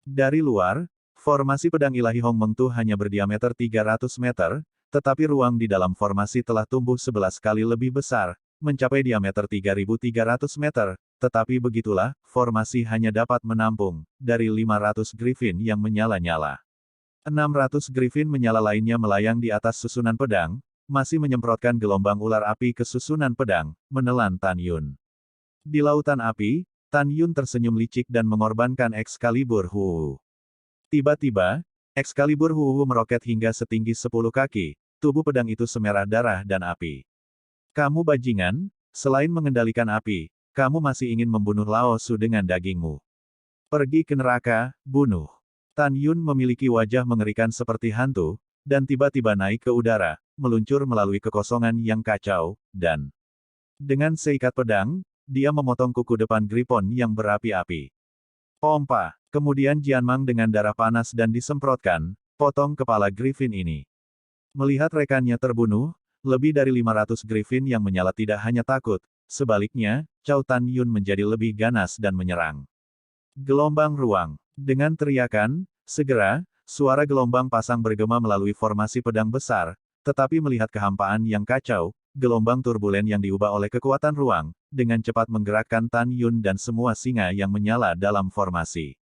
Dari luar, formasi pedang ilahi Hong Meng Tu hanya berdiameter 300 meter, tetapi ruang di dalam formasi telah tumbuh 11 kali lebih besar, mencapai diameter 3.300 meter, tetapi begitulah, formasi hanya dapat menampung, dari 500 griffin yang menyala-nyala. 600 griffin menyala lainnya melayang di atas susunan pedang, masih menyemprotkan gelombang ular api ke susunan pedang, menelan Tan Yun. Di lautan api, Tan Yun tersenyum licik dan mengorbankan Excalibur Hu. Tiba-tiba, Excalibur Hu meroket hingga setinggi 10 kaki, tubuh pedang itu semerah darah dan api. Kamu bajingan, selain mengendalikan api, kamu masih ingin membunuh Lao Su dengan dagingmu. Pergi ke neraka, bunuh. Tan Yun memiliki wajah mengerikan seperti hantu, dan tiba-tiba naik ke udara, meluncur melalui kekosongan yang kacau, dan dengan seikat pedang, dia memotong kuku depan Grifon yang berapi-api. Pompa. Kemudian Jianmang dengan darah panas dan disemprotkan, potong kepala Griffin ini. Melihat rekannya terbunuh, lebih dari 500 Griffin yang menyala tidak hanya takut, sebaliknya, Cao Tan Yun menjadi lebih ganas dan menyerang. Gelombang ruang. Dengan teriakan, segera, suara gelombang pasang bergema melalui formasi pedang besar, tetapi melihat kehampaan yang kacau, gelombang turbulen yang diubah oleh kekuatan ruang, dengan cepat menggerakkan Tan Yun dan semua singa yang menyala dalam formasi.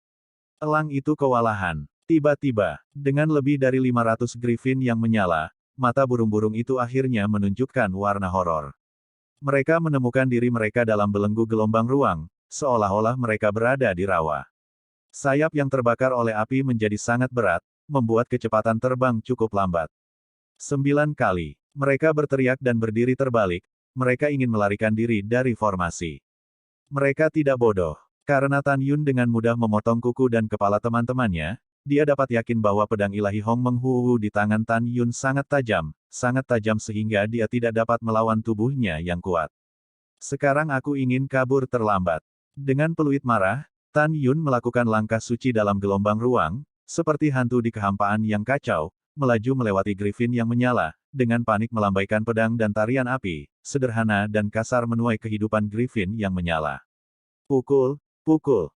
Elang itu kewalahan. Tiba-tiba, dengan lebih dari 500 griffin yang menyala, mata burung-burung itu akhirnya menunjukkan warna horor. Mereka menemukan diri mereka dalam belenggu gelombang ruang, seolah-olah mereka berada di rawa. Sayap yang terbakar oleh api menjadi sangat berat, membuat kecepatan terbang cukup lambat. 9 kali. Mereka berteriak dan berdiri terbalik, mereka ingin melarikan diri dari formasi. Mereka tidak bodoh. Karena Tan Yun dengan mudah memotong kuku dan kepala teman-temannya, dia dapat yakin bahwa pedang ilahi Hong Meng Hu di tangan Tan Yun sangat tajam sehingga dia tidak dapat melawan tubuhnya yang kuat. Sekarang aku ingin kabur terlambat. Dengan peluit marah, Tan Yun melakukan langkah suci dalam gelombang ruang, seperti hantu di kehampaan yang kacau, melaju melewati Griffin yang menyala, dengan panik melambaikan pedang dan tarian api, sederhana dan kasar menuai kehidupan Griffin yang menyala. Pukul.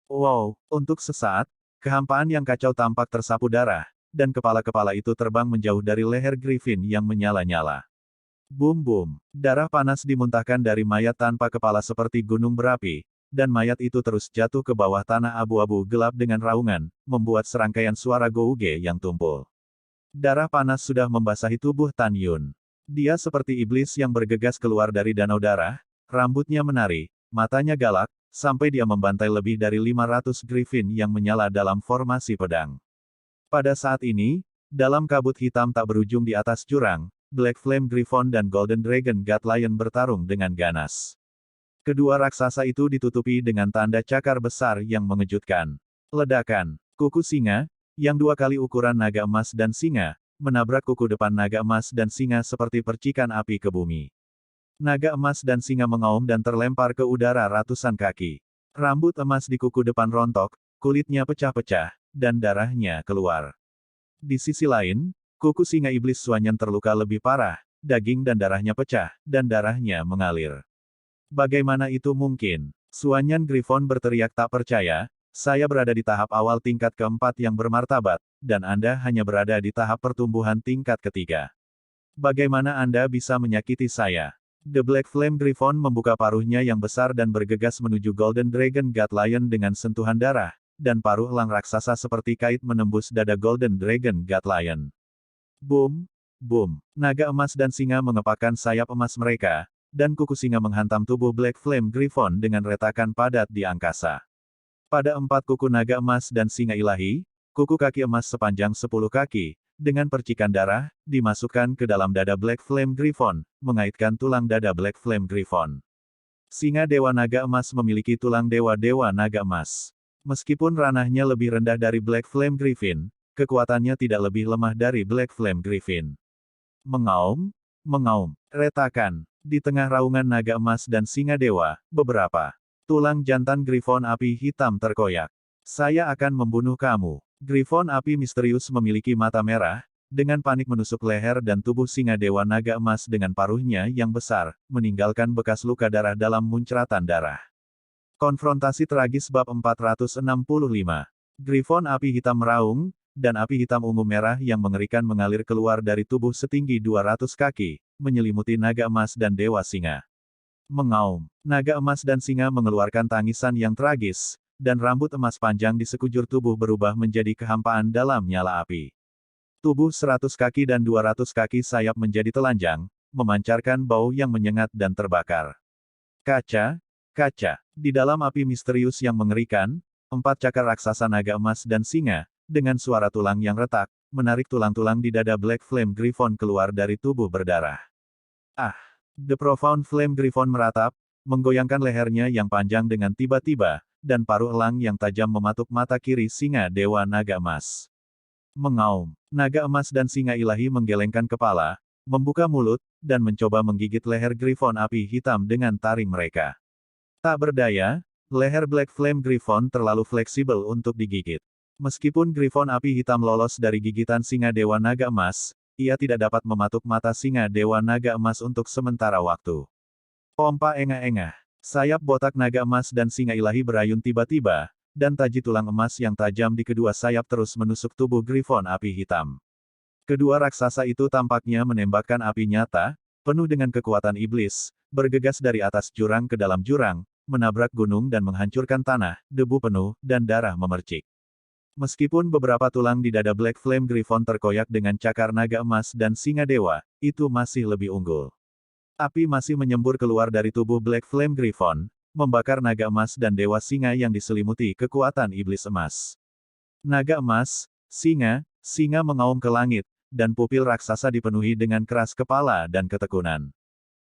Wow, untuk sesaat, kehampaan yang kacau tampak tersapu darah, dan kepala-kepala itu terbang menjauh dari leher Griffin yang menyala-nyala. Boom. Darah panas dimuntahkan dari mayat tanpa kepala seperti gunung berapi, dan mayat itu terus jatuh ke bawah tanah abu-abu gelap dengan raungan, membuat serangkaian suara gouge yang tumpul. Darah panas sudah membasahi tubuh Tan Yun. Dia seperti iblis yang bergegas keluar dari danau darah, rambutnya menari, matanya galak, sampai dia membantai lebih dari 500 griffin yang menyala dalam formasi pedang. Pada saat ini, dalam kabut hitam tak berujung di atas jurang, Black Flame Griffon dan Golden Dragon God Lion bertarung dengan ganas. Kedua raksasa itu ditutupi dengan tanda cakar besar yang mengejutkan. Ledakan. Kuku singa, yang 2 kali ukuran naga emas dan singa, menabrak kuku depan naga emas dan singa seperti percikan api ke bumi. Naga emas dan singa mengaum dan terlempar ke udara ratusan kaki. Rambut emas di kuku depan rontok, kulitnya pecah-pecah, dan darahnya keluar. Di sisi lain, kuku singa iblis Suanyan terluka lebih parah, daging dan darahnya pecah, dan darahnya mengalir. Bagaimana itu mungkin? Suanyan Griffon berteriak tak percaya, saya berada di tahap awal tingkat keempat yang bermartabat, dan Anda hanya berada di tahap pertumbuhan tingkat ketiga. Bagaimana Anda bisa menyakiti saya? The Black Flame Griffon membuka paruhnya yang besar dan bergegas menuju Golden Dragon God Lion dengan sentuhan darah, dan paruh elang raksasa seperti kait menembus dada Golden Dragon God Lion. Boom. Naga emas dan singa mengepakkan sayap emas mereka, dan kuku singa menghantam tubuh Black Flame Griffon dengan retakan padat di angkasa. Pada 4 kuku naga emas dan singa ilahi, kuku kaki emas sepanjang 10 kaki, dengan percikan darah, dimasukkan ke dalam dada Black Flame Griffon, mengaitkan tulang dada Black Flame Griffon. Singa Dewa Naga Emas memiliki tulang dewa-dewa naga emas. Meskipun ranahnya lebih rendah dari Black Flame Griffin, kekuatannya tidak lebih lemah dari Black Flame Griffin. Mengaum, mengaum, retakan. Di tengah raungan naga emas dan singa dewa, beberapa tulang jantan Griffon api hitam terkoyak. Saya akan membunuh kamu. Griffon api misterius memiliki mata merah, dengan panik menusuk leher dan tubuh singa dewa naga emas dengan paruhnya yang besar, meninggalkan bekas luka darah dalam muncratan darah. Konfrontasi tragis bab 465. Griffon api hitam meraung, dan api hitam ungu merah yang mengerikan mengalir keluar dari tubuh setinggi 200 kaki, menyelimuti naga emas dan dewa singa. Mengaum, naga emas dan singa mengeluarkan tangisan yang tragis, dan rambut emas panjang di sekujur tubuh berubah menjadi kehampaan dalam nyala api. Tubuh 100 kaki dan 200 kaki sayap menjadi telanjang, memancarkan bau yang menyengat dan terbakar. Kaca, kaca, di dalam api misterius yang mengerikan, 4 cakar raksasa naga emas dan singa, dengan suara tulang yang retak, menarik tulang-tulang di dada Black Flame Griffon keluar dari tubuh berdarah. Ah! The Profound Flame Griffon meratap, menggoyangkan lehernya yang panjang dengan tiba-tiba, dan paruh elang yang tajam mematuk mata kiri singa dewa naga emas. Mengaum, naga emas dan singa ilahi menggelengkan kepala, membuka mulut, dan mencoba menggigit leher Griffon api hitam dengan taring mereka. Tak berdaya, leher Black Flame Griffon terlalu fleksibel untuk digigit. Meskipun Griffon api hitam lolos dari gigitan singa dewa naga emas, ia tidak dapat mematuk mata singa dewa naga emas untuk sementara waktu. Pompa engah-engah, sayap botak naga emas dan singa ilahi berayun tiba-tiba, dan taji tulang emas yang tajam di kedua sayap terus menusuk tubuh Griffon api hitam. Kedua raksasa itu tampaknya menembakkan api nyata, penuh dengan kekuatan iblis, bergegas dari atas jurang ke dalam jurang, menabrak gunung dan menghancurkan tanah, debu penuh, dan darah memercik. Meskipun beberapa tulang di dada Black Flame Griffon terkoyak dengan cakar naga emas dan singa dewa, itu masih lebih unggul. Api masih menyembur keluar dari tubuh Black Flame Griffon, membakar naga emas dan dewa singa yang diselimuti kekuatan iblis emas. Naga emas, singa mengaum ke langit, dan pupil raksasa dipenuhi dengan keras kepala dan ketekunan.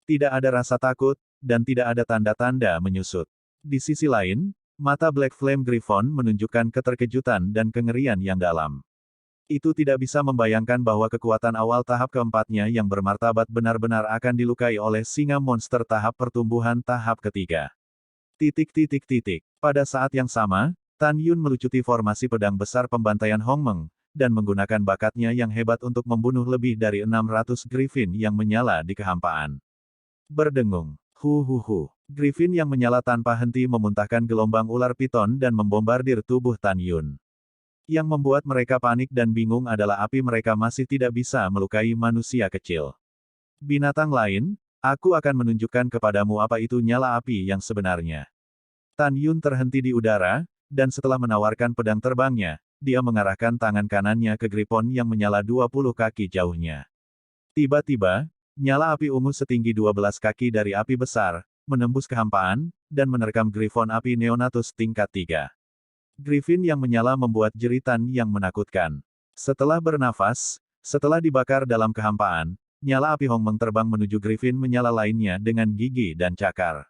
Tidak ada rasa takut, dan tidak ada tanda-tanda menyusut. Di sisi lain, mata Black Flame Griffon menunjukkan keterkejutan dan kengerian yang dalam. Itu tidak bisa membayangkan bahwa kekuatan awal tahap keempatnya yang bermartabat benar-benar akan dilukai oleh singa monster tahap pertumbuhan tahap ketiga. Pada saat yang sama, Tan Yun melucuti formasi pedang besar pembantaian Hongmeng, dan menggunakan bakatnya yang hebat untuk membunuh lebih dari 600 Griffin yang menyala di kehampaan. Berdengung. Griffin yang menyala tanpa henti memuntahkan gelombang ular piton dan membombardir tubuh Tan Yun. Yang membuat mereka panik dan bingung adalah api mereka masih tidak bisa melukai manusia kecil. Binatang lain, aku akan menunjukkan kepadamu apa itu nyala api yang sebenarnya. Tan Yun terhenti di udara, dan setelah menawarkan pedang terbangnya, dia mengarahkan tangan kanannya ke Griffon yang menyala 20 kaki jauhnya. Tiba-tiba, nyala api ungu setinggi 12 kaki dari api besar, menembus kehampaan, dan menerkam Griffon api Neonatus tingkat 3. Griffin yang menyala membuat jeritan yang menakutkan. Setelah bernafas, setelah dibakar dalam kehampaan, nyala api Hongmeng terbang menuju Griffin menyala lainnya dengan gigi dan cakar.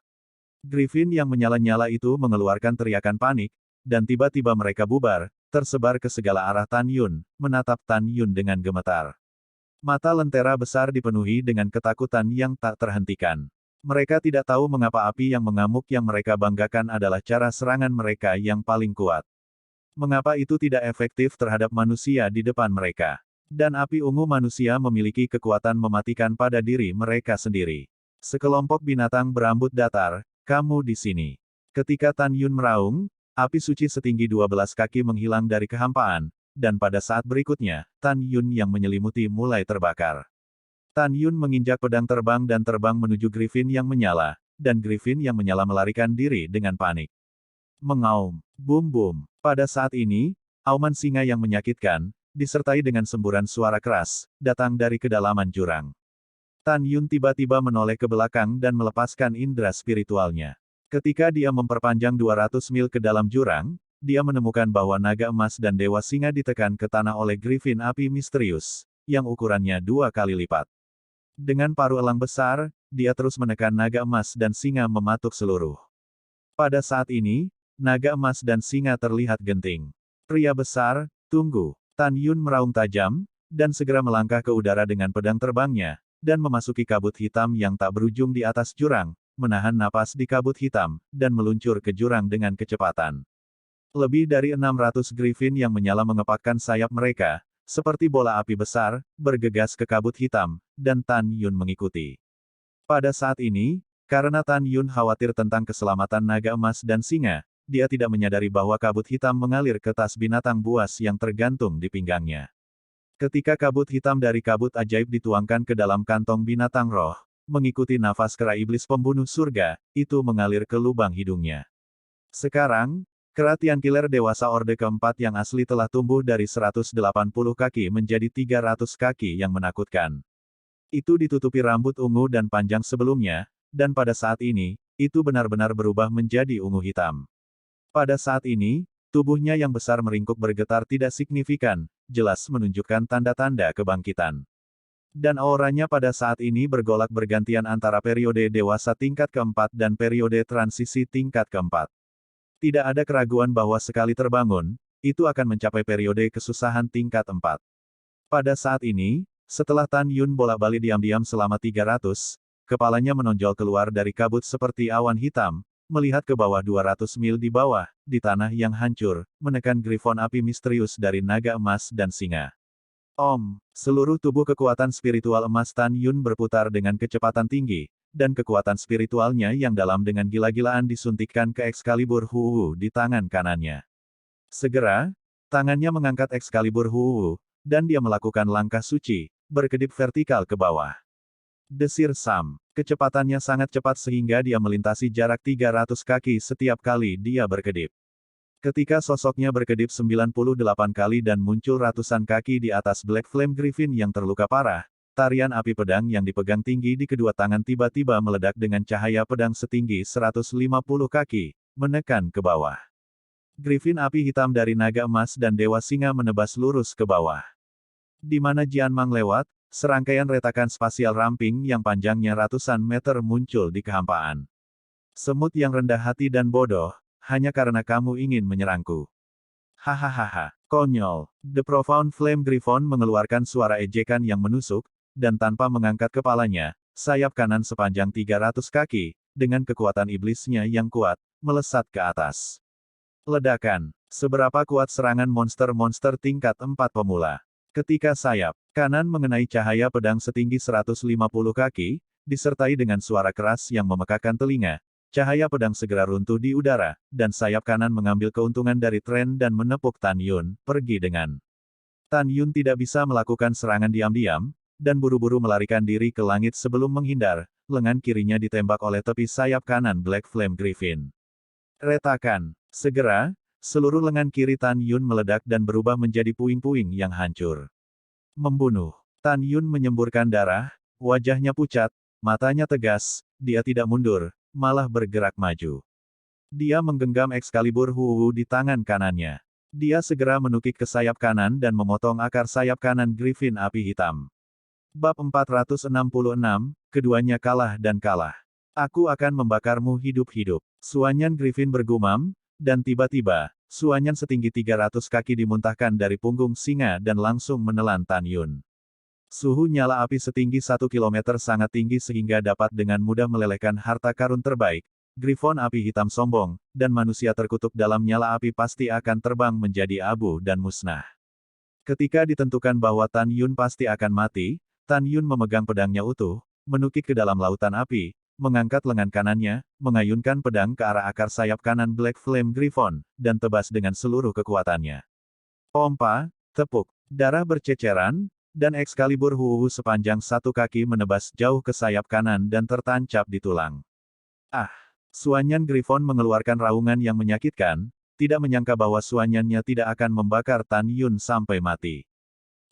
Griffin yang menyala-nyala itu mengeluarkan teriakan panik, dan tiba-tiba mereka bubar, tersebar ke segala arah Tan Yun, menatap Tan Yun dengan gemetar. Mata lentera besar dipenuhi dengan ketakutan yang tak terhentikan. Mereka tidak tahu mengapa api yang mengamuk yang mereka banggakan adalah cara serangan mereka yang paling kuat. Mengapa itu tidak efektif terhadap manusia di depan mereka. Dan api ungu manusia memiliki kekuatan mematikan pada diri mereka sendiri. Sekelompok binatang berambut datar, kamu di sini. Ketika Tan Yun meraung, api suci setinggi 12 kaki menghilang dari kehampaan, dan pada saat berikutnya, Tan Yun yang menyelimuti mulai terbakar. Tan Yun menginjak pedang terbang dan terbang menuju Griffin yang menyala, dan Griffin yang menyala melarikan diri dengan panik. Mengaum, bum-bum. Pada saat ini, auman singa yang menyakitkan, disertai dengan semburan suara keras, datang dari kedalaman jurang. Tan Yun tiba-tiba menoleh ke belakang dan melepaskan indera spiritualnya. Ketika dia memperpanjang 200 mil ke dalam jurang, dia menemukan bahwa naga emas dan dewa singa ditekan ke tanah oleh Griffin api misterius, yang ukurannya 2 kali lipat. Dengan paruh elang besar, dia terus menekan naga emas dan singa mematuk seluruh. Pada saat ini, naga emas dan singa terlihat genting. Pria besar, tunggu. Tan Yun meraung tajam, dan segera melangkah ke udara dengan pedang terbangnya, dan memasuki kabut hitam yang tak berujung di atas jurang, menahan napas di kabut hitam, dan meluncur ke jurang dengan kecepatan. Lebih dari 600 griffin yang menyala mengepakkan sayap mereka, seperti bola api besar, bergegas ke kabut hitam, dan Tan Yun mengikuti. Pada saat ini, karena Tan Yun khawatir tentang keselamatan naga emas dan singa, dia tidak menyadari bahwa kabut hitam mengalir ke tas binatang buas yang tergantung di pinggangnya. Ketika kabut hitam dari kabut ajaib dituangkan ke dalam kantong binatang roh, mengikuti nafas kera iblis pembunuh surga, itu mengalir ke lubang hidungnya. Sekarang, kera Tian Killer dewasa Orde keempat yang asli telah tumbuh dari 180 kaki menjadi 300 kaki yang menakutkan. Itu ditutupi rambut ungu dan panjang sebelumnya, dan pada saat ini, itu benar-benar berubah menjadi ungu hitam. Pada saat ini, tubuhnya yang besar meringkuk bergetar tidak signifikan, jelas menunjukkan tanda-tanda kebangkitan. Dan auranya pada saat ini bergolak bergantian antara periode dewasa tingkat keempat dan periode transisi tingkat keempat. Tidak ada keraguan bahwa sekali terbangun, itu akan mencapai periode kesusahan tingkat 4. Pada saat ini, setelah Tan Yun bolak-balik diam-diam selama 300, kepalanya menonjol keluar dari kabut seperti awan hitam, melihat ke bawah 200 mil di bawah, di tanah yang hancur, menekan grifon api misterius dari naga emas dan singa. Seluruh tubuh kekuatan spiritual emas Tan Yun berputar dengan kecepatan tinggi, dan kekuatan spiritualnya yang dalam dengan gila-gilaan disuntikkan ke Excalibur Huwu di tangan kanannya. Segera, tangannya mengangkat Excalibur Huwu, dan dia melakukan langkah suci, berkedip vertikal ke bawah. Desir Sam. Kecepatannya sangat cepat sehingga dia melintasi jarak 300 kaki setiap kali dia berkedip. Ketika sosoknya berkedip 98 kali dan muncul ratusan kaki di atas Black Flame Griffin yang terluka parah, tarian api pedang yang dipegang tinggi di kedua tangan tiba-tiba meledak dengan cahaya pedang setinggi 150 kaki, menekan ke bawah. Griffin api hitam dari naga emas dan dewa singa menebas lurus ke bawah. Di mana Jian Mang lewat, serangkaian retakan spasial ramping yang panjangnya ratusan meter muncul di kehampaan. Semut yang rendah hati dan bodoh, hanya karena kamu ingin menyerangku. Hahaha, konyol. The Profound Flame Griffon mengeluarkan suara ejekan yang menusuk, dan tanpa mengangkat kepalanya, sayap kanan sepanjang 300 kaki, dengan kekuatan iblisnya yang kuat, melesat ke atas. Ledakan. Seberapa kuat serangan monster-monster tingkat 4 pemula. Ketika sayap kanan mengenai cahaya pedang setinggi 150 kaki, disertai dengan suara keras yang memekakan telinga, cahaya pedang segera runtuh di udara, dan sayap kanan mengambil keuntungan dari tren dan menepuk Tan Yun, pergi dengan. Tan Yun tidak bisa melakukan serangan diam-diam, dan buru-buru melarikan diri ke langit sebelum menghindar, lengan kirinya ditembak oleh tepi sayap kanan Black Flame Griffin. Retakan. Segera, seluruh lengan kiri Tan Yun meledak dan berubah menjadi puing-puing yang hancur. Membunuh. Tan Yun menyemburkan darah, wajahnya pucat, matanya tegas, dia tidak mundur, malah bergerak maju. Dia menggenggam Excalibur Huwu di tangan kanannya. Dia segera menukik ke sayap kanan dan memotong akar sayap kanan Griffin api hitam. Bab 466, keduanya kalah dan kalah. Aku akan membakarmu hidup-hidup. Suanyan Griffin bergumam, dan tiba-tiba, suanyan setinggi 300 kaki dimuntahkan dari punggung singa dan langsung menelan Tan Yun. Suhu nyala api setinggi 1 km sangat tinggi sehingga dapat dengan mudah melelehkan harta karun terbaik. Griffon api hitam sombong, dan manusia terkutuk dalam nyala api pasti akan terbang menjadi abu dan musnah. Ketika ditentukan bahwa Tan Yun pasti akan mati, Tan Yun memegang pedangnya utuh, menukik ke dalam lautan api, mengangkat lengan kanannya, mengayunkan pedang ke arah akar sayap kanan Black Flame Griffon, dan tebas dengan seluruh kekuatannya. Pompa, tepuk, darah berceceran, dan Excalibur Huwu sepanjang 1 kaki menebas jauh ke sayap kanan dan tertancap di tulang. Suanyan Griffon mengeluarkan raungan yang menyakitkan, tidak menyangka bahwa suanyannya tidak akan membakar Tan Yun sampai mati.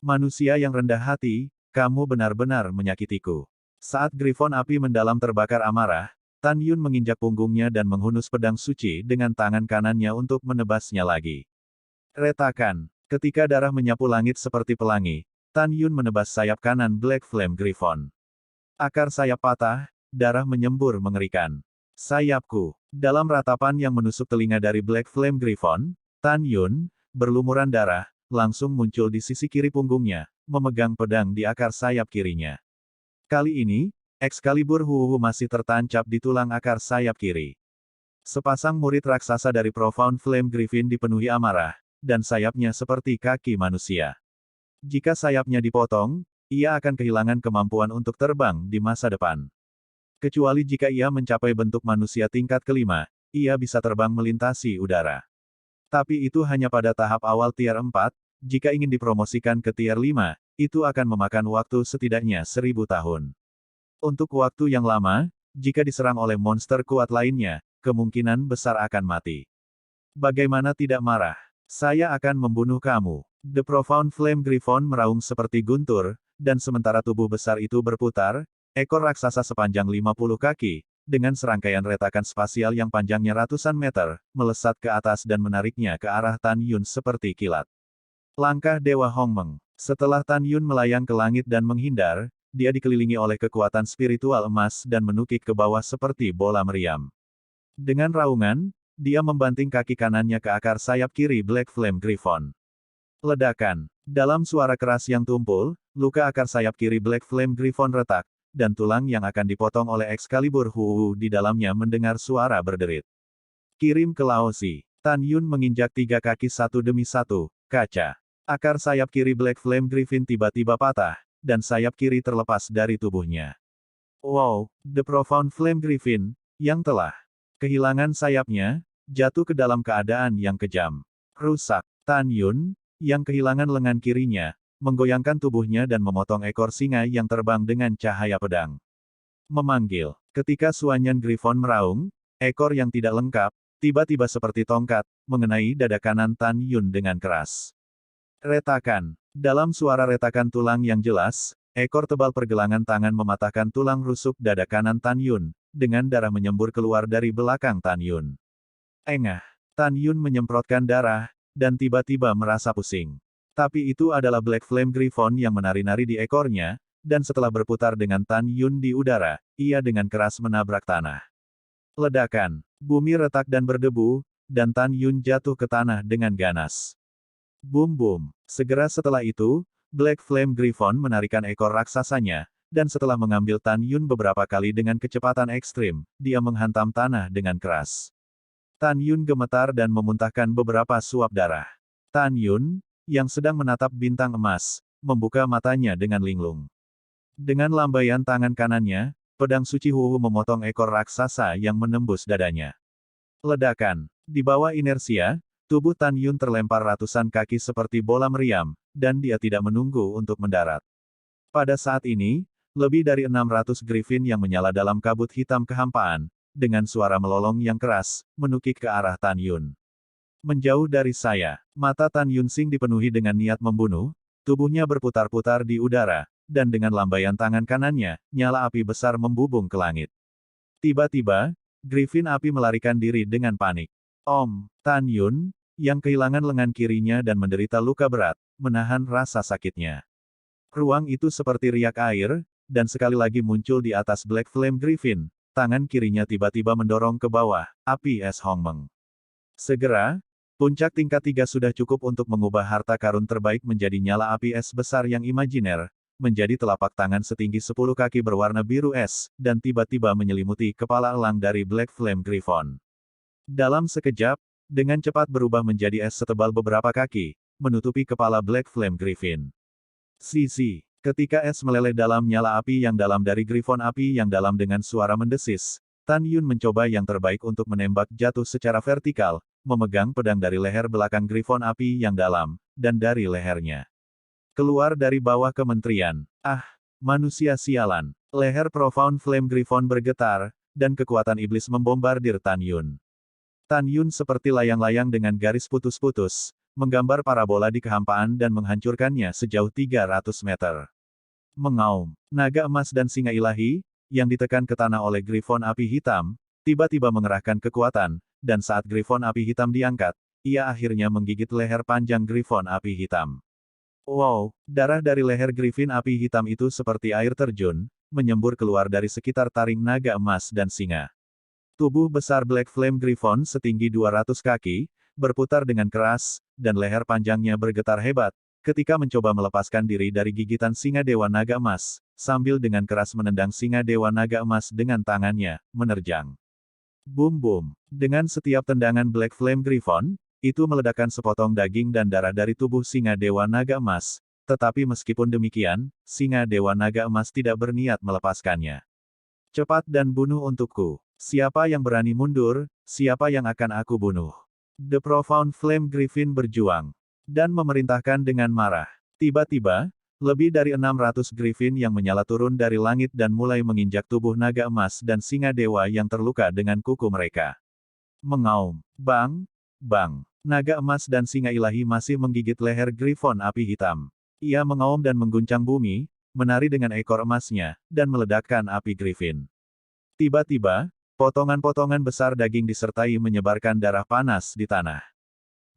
Manusia yang rendah hati, kamu benar-benar menyakitiku. Saat Griffon api mendalam terbakar amarah, Tan Yun menginjak punggungnya dan menghunus pedang suci dengan tangan kanannya untuk menebasnya lagi. Retakan. Ketika darah menyapu langit seperti pelangi, Tan Yun menebas sayap kanan Black Flame Griffon. Akar sayap patah, darah menyembur mengerikan. Sayapku. Dalam ratapan yang menusuk telinga dari Black Flame Griffon, Tan Yun, berlumuran darah, langsung muncul di sisi kiri punggungnya, memegang pedang di akar sayap kirinya. Kali ini, Excalibur Huuhu masih tertancap di tulang akar sayap kiri. Sepasang murid raksasa dari Profound Flame Griffin dipenuhi amarah, dan sayapnya seperti kaki manusia. Jika sayapnya dipotong, ia akan kehilangan kemampuan untuk terbang di masa depan. Kecuali jika ia mencapai bentuk manusia tingkat kelima, ia bisa terbang melintasi udara. Tapi itu hanya pada tahap awal tier 4, jika ingin dipromosikan ke tier 5, itu akan memakan waktu setidaknya 1000 tahun. Untuk waktu yang lama, jika diserang oleh monster kuat lainnya, kemungkinan besar akan mati. Bagaimana tidak marah? Saya akan membunuh kamu. The Profound Flame Griffon meraung seperti guntur, dan sementara tubuh besar itu berputar, ekor raksasa sepanjang 50 kaki, dengan serangkaian retakan spasial yang panjangnya ratusan meter, melesat ke atas dan menariknya ke arah Tan Yun seperti kilat. Langkah Dewa Hongmeng. Setelah Tan Yun melayang ke langit dan menghindar, dia dikelilingi oleh kekuatan spiritual emas dan menukik ke bawah seperti bola meriam. Dengan raungan, dia membanting kaki kanannya ke akar sayap kiri Black Flame Griffon. Ledakan. Dalam suara keras yang tumpul, luka akar sayap kiri Black Flame Griffon retak, dan tulang yang akan dipotong oleh Excalibur Huuhu di dalamnya mendengar suara berderit. Kirim ke Laozi. Tan Yun menginjak 3 kaki satu demi satu, kaca. Akar sayap kiri Black Flame Griffin tiba-tiba patah, dan sayap kiri terlepas dari tubuhnya. Wow, The Profound Flame Griffin, yang telah kehilangan sayapnya, jatuh ke dalam keadaan yang kejam. Rusak. Tan Yun, yang kehilangan lengan kirinya, menggoyangkan tubuhnya dan memotong ekor singa yang terbang dengan cahaya pedang. Memanggil. Ketika Suanyan Griffon meraung, ekor yang tidak lengkap, tiba-tiba seperti tongkat, mengenai dada kanan Tan Yun dengan keras. Retakan. Dalam suara retakan tulang yang jelas, ekor tebal pergelangan tangan mematahkan tulang rusuk dada kanan Tan Yun, dengan darah menyembur keluar dari belakang Tan Yun. Engah. Tan Yun menyemprotkan darah, dan tiba-tiba merasa pusing. Tapi itu adalah Black Flame Griffon yang menari-nari di ekornya, dan setelah berputar dengan Tan Yun di udara, ia dengan keras menabrak tanah. Ledakan. Bumi retak dan berdebu, dan Tan Yun jatuh ke tanah dengan ganas. Boom-boom. Segera setelah itu, Black Flame Griffon menarikan ekor raksasanya, dan setelah mengambil Tan Yun beberapa kali dengan kecepatan ekstrim, dia menghantam tanah dengan keras. Tan Yun gemetar dan memuntahkan beberapa suap darah. Tan Yun, yang sedang menatap bintang emas, membuka matanya dengan linglung. Dengan lambaian tangan kanannya, pedang suci Huuhu memotong ekor raksasa yang menembus dadanya. Ledakan. Di bawah inersia, tubuh Tan Yun terlempar ratusan kaki seperti bola meriam, dan dia tidak menunggu untuk mendarat. Pada saat ini, lebih dari 600 griffin yang menyala dalam kabut hitam kehampaan, dengan suara melolong yang keras, menukik ke arah Tan Yun. Menjauh dari saya, mata Tan Yun Sing dipenuhi dengan niat membunuh, tubuhnya berputar-putar di udara, dan dengan lambaian tangan kanannya, nyala api besar membubung ke langit. Tiba-tiba, griffin api melarikan diri dengan panik. Tan Yun, yang kehilangan lengan kirinya dan menderita luka berat, menahan rasa sakitnya. Ruang itu seperti riak air, dan sekali lagi muncul di atas Black Flame Griffin, tangan kirinya tiba-tiba mendorong ke bawah, api es Hongmeng. Segera, puncak tingkat 3 sudah cukup untuk mengubah harta karun terbaik menjadi nyala api es besar yang imajiner, menjadi telapak tangan setinggi 10 kaki berwarna biru es, dan tiba-tiba menyelimuti kepala elang dari Black Flame Griffon. Dalam sekejap, dengan cepat berubah menjadi es setebal beberapa kaki, menutupi kepala Black Flame Griffin. Sisi. Ketika es meleleh dalam nyala api yang dalam dari Griffon api yang dalam dengan suara mendesis, Tan Yun mencoba yang terbaik untuk menembak jatuh secara vertikal, memegang pedang dari leher belakang Griffon api yang dalam, dan dari lehernya. Keluar dari bawah kementerian. Ah, manusia sialan. Leher Profound Flame Griffon bergetar, dan kekuatan iblis membombardir Tan Yun. Tan Yun seperti layang-layang dengan garis putus-putus, menggambar parabola di kehampaan dan menghancurkannya sejauh 300 meter. Mengaum, naga emas dan singa ilahi, yang ditekan ke tanah oleh Griffon api hitam, tiba-tiba mengerahkan kekuatan, dan saat Griffon api hitam diangkat, ia akhirnya menggigit leher panjang Griffon api hitam. Wow, darah dari leher Griffin api hitam itu seperti air terjun, menyembur keluar dari sekitar taring naga emas dan singa. Tubuh besar Black Flame Griffon setinggi 200 kaki, berputar dengan keras, dan leher panjangnya bergetar hebat, ketika mencoba melepaskan diri dari gigitan singa Dewa Naga Emas, sambil dengan keras menendang singa Dewa Naga Emas dengan tangannya, menerjang. Boom boom. Dengan setiap tendangan Black Flame Griffon, itu meledakkan sepotong daging dan darah dari tubuh singa Dewa Naga Emas, tetapi meskipun demikian, singa Dewa Naga Emas tidak berniat melepaskannya. Cepat dan bunuh untukku. Siapa yang berani mundur, siapa yang akan aku bunuh? The Profound Flame Griffin berjuang dan memerintahkan dengan marah. Tiba-tiba, lebih dari 600 Griffin yang menyala turun dari langit dan mulai menginjak tubuh naga emas dan singa dewa yang terluka dengan kuku mereka. Mengaum. Bang! Bang! Naga emas dan singa ilahi masih menggigit leher Griffon api hitam. Ia mengaum dan mengguncang bumi, menari dengan ekor emasnya, dan meledakkan api Griffin. Tiba-tiba, potongan-potongan besar daging disertai menyebarkan darah panas di tanah.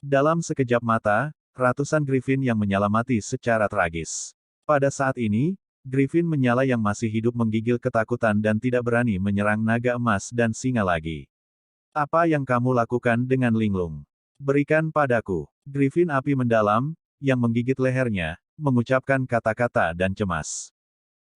Dalam sekejap mata, ratusan Griffin yang menyala mati secara tragis. Pada saat ini, Griffin menyala yang masih hidup menggigil ketakutan dan tidak berani menyerang naga emas dan singa lagi. Apa yang kamu lakukan dengan linglung? Berikan padaku. Griffin api mendalam, yang menggigit lehernya, mengucapkan kata-kata dan cemas.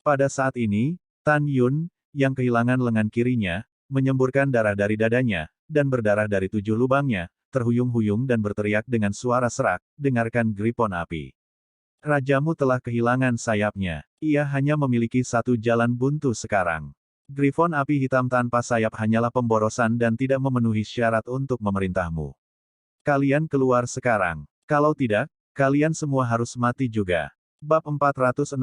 Pada saat ini, Tan Yun, yang kehilangan lengan kirinya, menyemburkan darah dari dadanya, dan berdarah dari 7 lubangnya, terhuyung-huyung dan berteriak dengan suara serak, dengarkan Griffon api. Rajamu telah kehilangan sayapnya. Ia hanya memiliki satu jalan buntu sekarang. Griffon api hitam tanpa sayap hanyalah pemborosan dan tidak memenuhi syarat untuk memerintahmu. Kalian keluar sekarang. Kalau tidak, kalian semua harus mati juga. Bab 467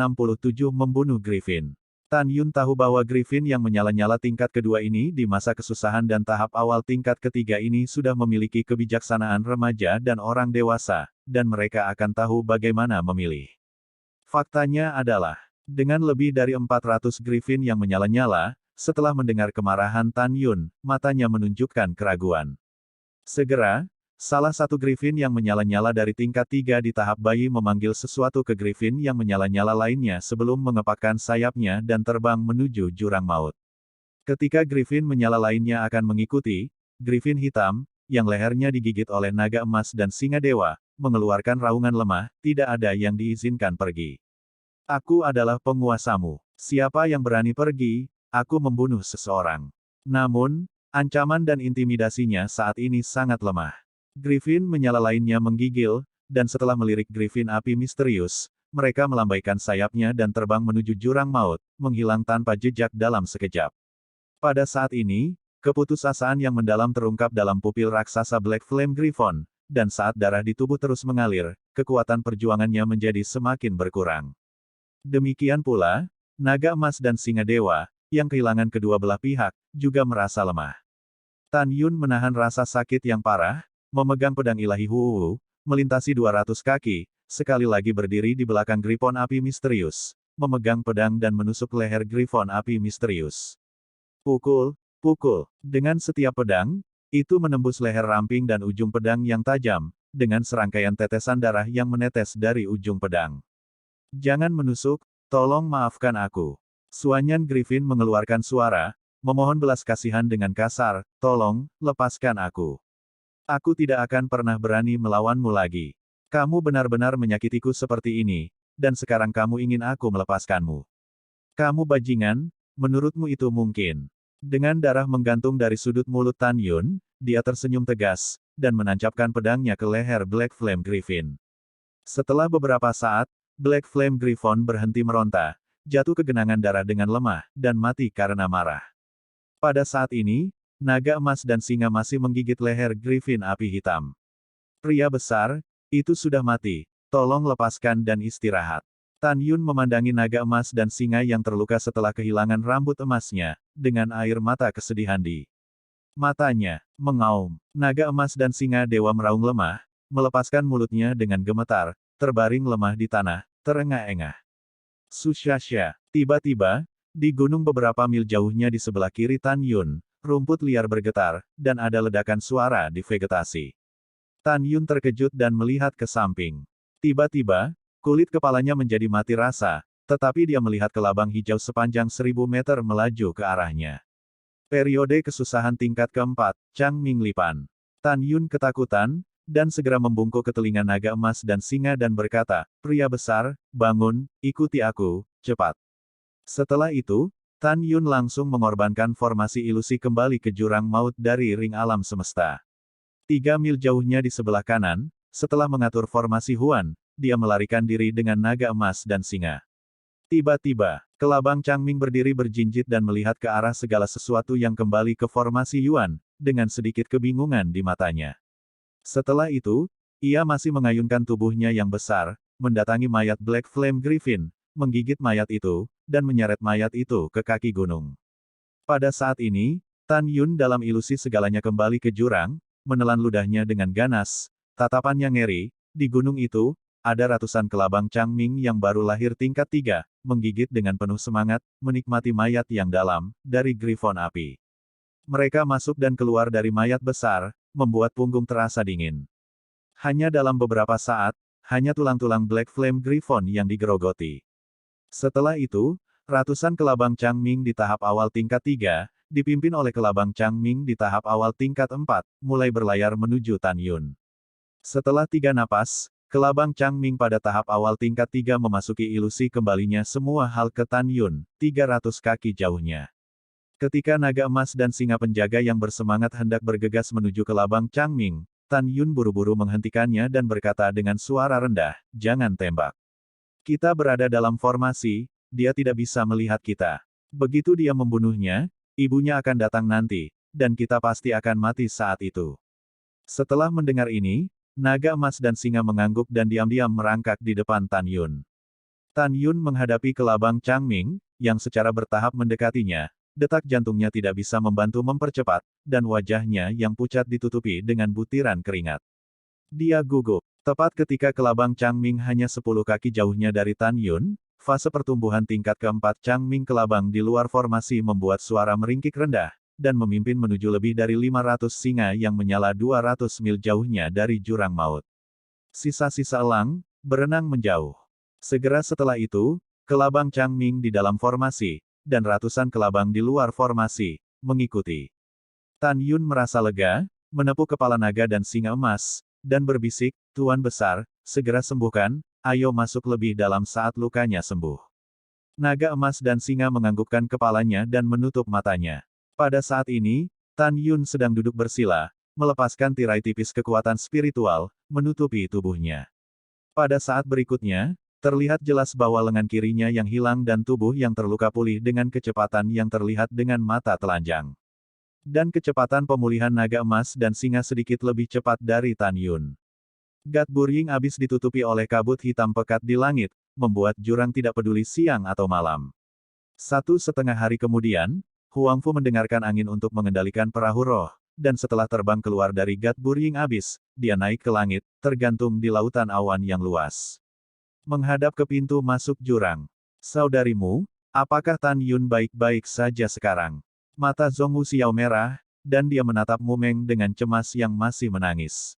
Membunuh Griffin. Tan Yun tahu bahwa Griffin yang menyala-nyala tingkat kedua ini di masa kesusahan dan tahap awal tingkat ketiga ini sudah memiliki kebijaksanaan remaja dan orang dewasa, dan mereka akan tahu bagaimana memilih. Faktanya adalah, dengan lebih dari 400 Griffin yang menyala-nyala, setelah mendengar kemarahan Tan Yun, matanya menunjukkan keraguan. Segera, salah satu Griffin yang menyala-nyala dari tingkat 3 di tahap bayi memanggil sesuatu ke Griffin yang menyala-nyala lainnya sebelum mengepakkan sayapnya dan terbang menuju jurang maut. Ketika Griffin menyala lainnya akan mengikuti, Griffin hitam, yang lehernya digigit oleh naga emas dan singa dewa, mengeluarkan raungan lemah, tidak ada yang diizinkan pergi. Aku adalah penguasamu. Siapa yang berani pergi, aku membunuh seseorang. Namun, ancaman dan intimidasinya saat ini sangat lemah. Griffin menyala lainnya menggigil, dan setelah melirik Griffin api misterius, mereka melambaikan sayapnya dan terbang menuju jurang maut, menghilang tanpa jejak dalam sekejap. Pada saat ini, keputusasaan yang mendalam terungkap dalam pupil raksasa Black Flame Griffon, dan saat darah di tubuh terus mengalir, kekuatan perjuangannya menjadi semakin berkurang. Demikian pula, naga emas dan singa dewa, yang kehilangan kedua belah pihak, juga merasa lemah. Tan Yun menahan rasa sakit yang parah, memegang pedang ilahi Huwu, melintasi 200 kaki, sekali lagi berdiri di belakang Griffon api misterius, memegang pedang dan menusuk leher Griffon api misterius. Pukul, pukul. Dengan setiap pedang, itu menembus leher ramping dan ujung pedang yang tajam, dengan serangkaian tetesan darah yang menetes dari ujung pedang. Jangan menusuk, tolong maafkan aku. Suanyan Griffin mengeluarkan suara, memohon belas kasihan dengan kasar, tolong, lepaskan aku. Aku tidak akan pernah berani melawanmu lagi. Kamu benar-benar menyakitiku seperti ini, dan sekarang kamu ingin aku melepaskanmu. Kamu bajingan, menurutmu itu mungkin? Dengan darah menggantung dari sudut mulut Tan Yun, dia tersenyum tegas, dan menancapkan pedangnya ke leher Black Flame Griffin. Setelah beberapa saat, Black Flame Griffon berhenti meronta, jatuh ke genangan darah dengan lemah, dan mati karena marah. Pada saat ini, naga emas dan singa masih menggigit leher Griffin api hitam. Pria besar, itu sudah mati, tolong lepaskan dan istirahat. Tan Yun memandangi naga emas dan singa yang terluka setelah kehilangan rambut emasnya, dengan air mata kesedihan di matanya. Mengaum. Naga emas dan singa dewa meraung lemah, melepaskan mulutnya dengan gemetar, terbaring lemah di tanah, terengah-engah. Sushasha. Tiba-tiba, di gunung beberapa mil jauhnya di sebelah kiri Tan Yun, rumput liar bergetar, dan ada ledakan suara di vegetasi. Tan Yun terkejut dan melihat ke samping. Tiba-tiba, kulit kepalanya menjadi mati rasa, tetapi dia melihat kelabang hijau sepanjang 1000 meter melaju ke arahnya. Periode kesusahan tingkat keempat, Chang Ming Lipan. Tan Yun ketakutan, dan segera membungkuk ke telinga naga emas dan singa dan berkata, "Pria besar, bangun, ikuti aku, cepat." Setelah itu, Tan Yun langsung mengorbankan formasi ilusi kembali ke jurang maut dari ring alam semesta. 3 mil jauhnya di sebelah kanan, setelah mengatur formasi Huan, dia melarikan diri dengan naga emas dan singa. Tiba-tiba, kelabang Changming berdiri berjinjit dan melihat ke arah segala sesuatu yang kembali ke formasi Yuan, dengan sedikit kebingungan di matanya. Setelah itu, ia masih mengayunkan tubuhnya yang besar, mendatangi mayat Black Flame Griffin, menggigit mayat itu, dan menyeret mayat itu ke kaki gunung. Pada saat ini, Tan Yun dalam ilusi segalanya kembali ke jurang, menelan ludahnya dengan ganas, tatapannya ngeri. Di gunung itu, ada ratusan kelabang Changming yang baru lahir tingkat 3, menggigit dengan penuh semangat, menikmati mayat yang dalam, dari Griffon api. Mereka masuk dan keluar dari mayat besar, membuat punggung terasa dingin. Hanya dalam beberapa saat, hanya tulang-tulang Black Flame Griffon yang digerogoti. Setelah itu, ratusan kelabang Changming di tahap awal tingkat 3, dipimpin oleh kelabang Changming di tahap awal tingkat 4, mulai berlayar menuju Tan Yun. Setelah 3 napas, kelabang Changming pada tahap awal tingkat 3 memasuki ilusi kembalinya semua hal ke Tan Yun, 300 kaki jauhnya. Ketika naga emas dan singa penjaga yang bersemangat hendak bergegas menuju kelabang Changming, Tan Yun buru-buru menghentikannya dan berkata dengan suara rendah, "Jangan tembak. Kita berada dalam formasi, dia tidak bisa melihat kita. Begitu dia membunuhnya, ibunya akan datang nanti, dan kita pasti akan mati saat itu." Setelah mendengar ini, naga emas dan singa mengangguk dan diam-diam merangkak di depan Tan Yun. Tan Yun menghadapi kelabang Changming, yang secara bertahap mendekatinya. Detak jantungnya tidak bisa membantu mempercepat, dan wajahnya yang pucat ditutupi dengan butiran keringat. Dia gugup. Tepat ketika kelabang Changming hanya 10 kaki jauhnya dari Tan Yun, fase pertumbuhan tingkat keempat Changming kelabang di luar formasi membuat suara meringkik rendah, dan memimpin menuju lebih dari 500 singa yang menyala 200 mil jauhnya dari jurang maut. Sisa-sisa elang, berenang menjauh. Segera setelah itu, kelabang Changming di dalam formasi, dan ratusan kelabang di luar formasi, mengikuti. Tan Yun merasa lega, menepuk kepala naga dan singa emas, dan berbisik, "Tuan besar, segera sembuhkan, ayo masuk lebih dalam saat lukanya sembuh." Naga emas dan singa menganggukkan kepalanya dan menutup matanya. Pada saat ini, Tan Yun sedang duduk bersila, melepaskan tirai tipis kekuatan spiritual, menutupi tubuhnya. Pada saat berikutnya, terlihat jelas bahwa lengan kirinya yang hilang dan tubuh yang terluka pulih dengan kecepatan yang terlihat dengan mata telanjang. Dan kecepatan pemulihan naga emas dan singa sedikit lebih cepat dari Tan Yun. God Burying abis ditutupi oleh kabut hitam pekat di langit, membuat jurang tidak peduli siang atau malam. 1,5 hari kemudian, Huang Fu mendengarkan angin untuk mengendalikan perahu roh, dan setelah terbang keluar dari God Burying abis, dia naik ke langit, tergantung di lautan awan yang luas. Menghadap ke pintu masuk jurang. "Saudarimu, apakah Tan Yun baik-baik saja sekarang?" Mata Zhongwu Xiao merah, dan dia menatap Mumeng dengan cemas yang masih menangis.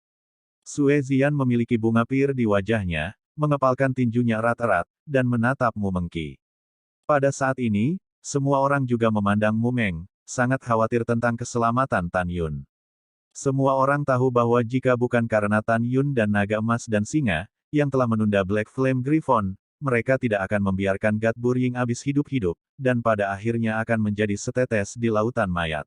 Sue Zian memiliki bunga pir di wajahnya, mengepalkan tinjunya erat-erat, dan menatap Mumengki. Pada saat ini, semua orang juga memandang Mumeng, sangat khawatir tentang keselamatan Tan Yun. Semua orang tahu bahwa jika bukan karena Tan Yun dan naga emas dan singa, yang telah menunda Black Flame Griffon, mereka tidak akan membiarkan God Burying abis hidup-hidup, dan pada akhirnya akan menjadi setetes di lautan mayat.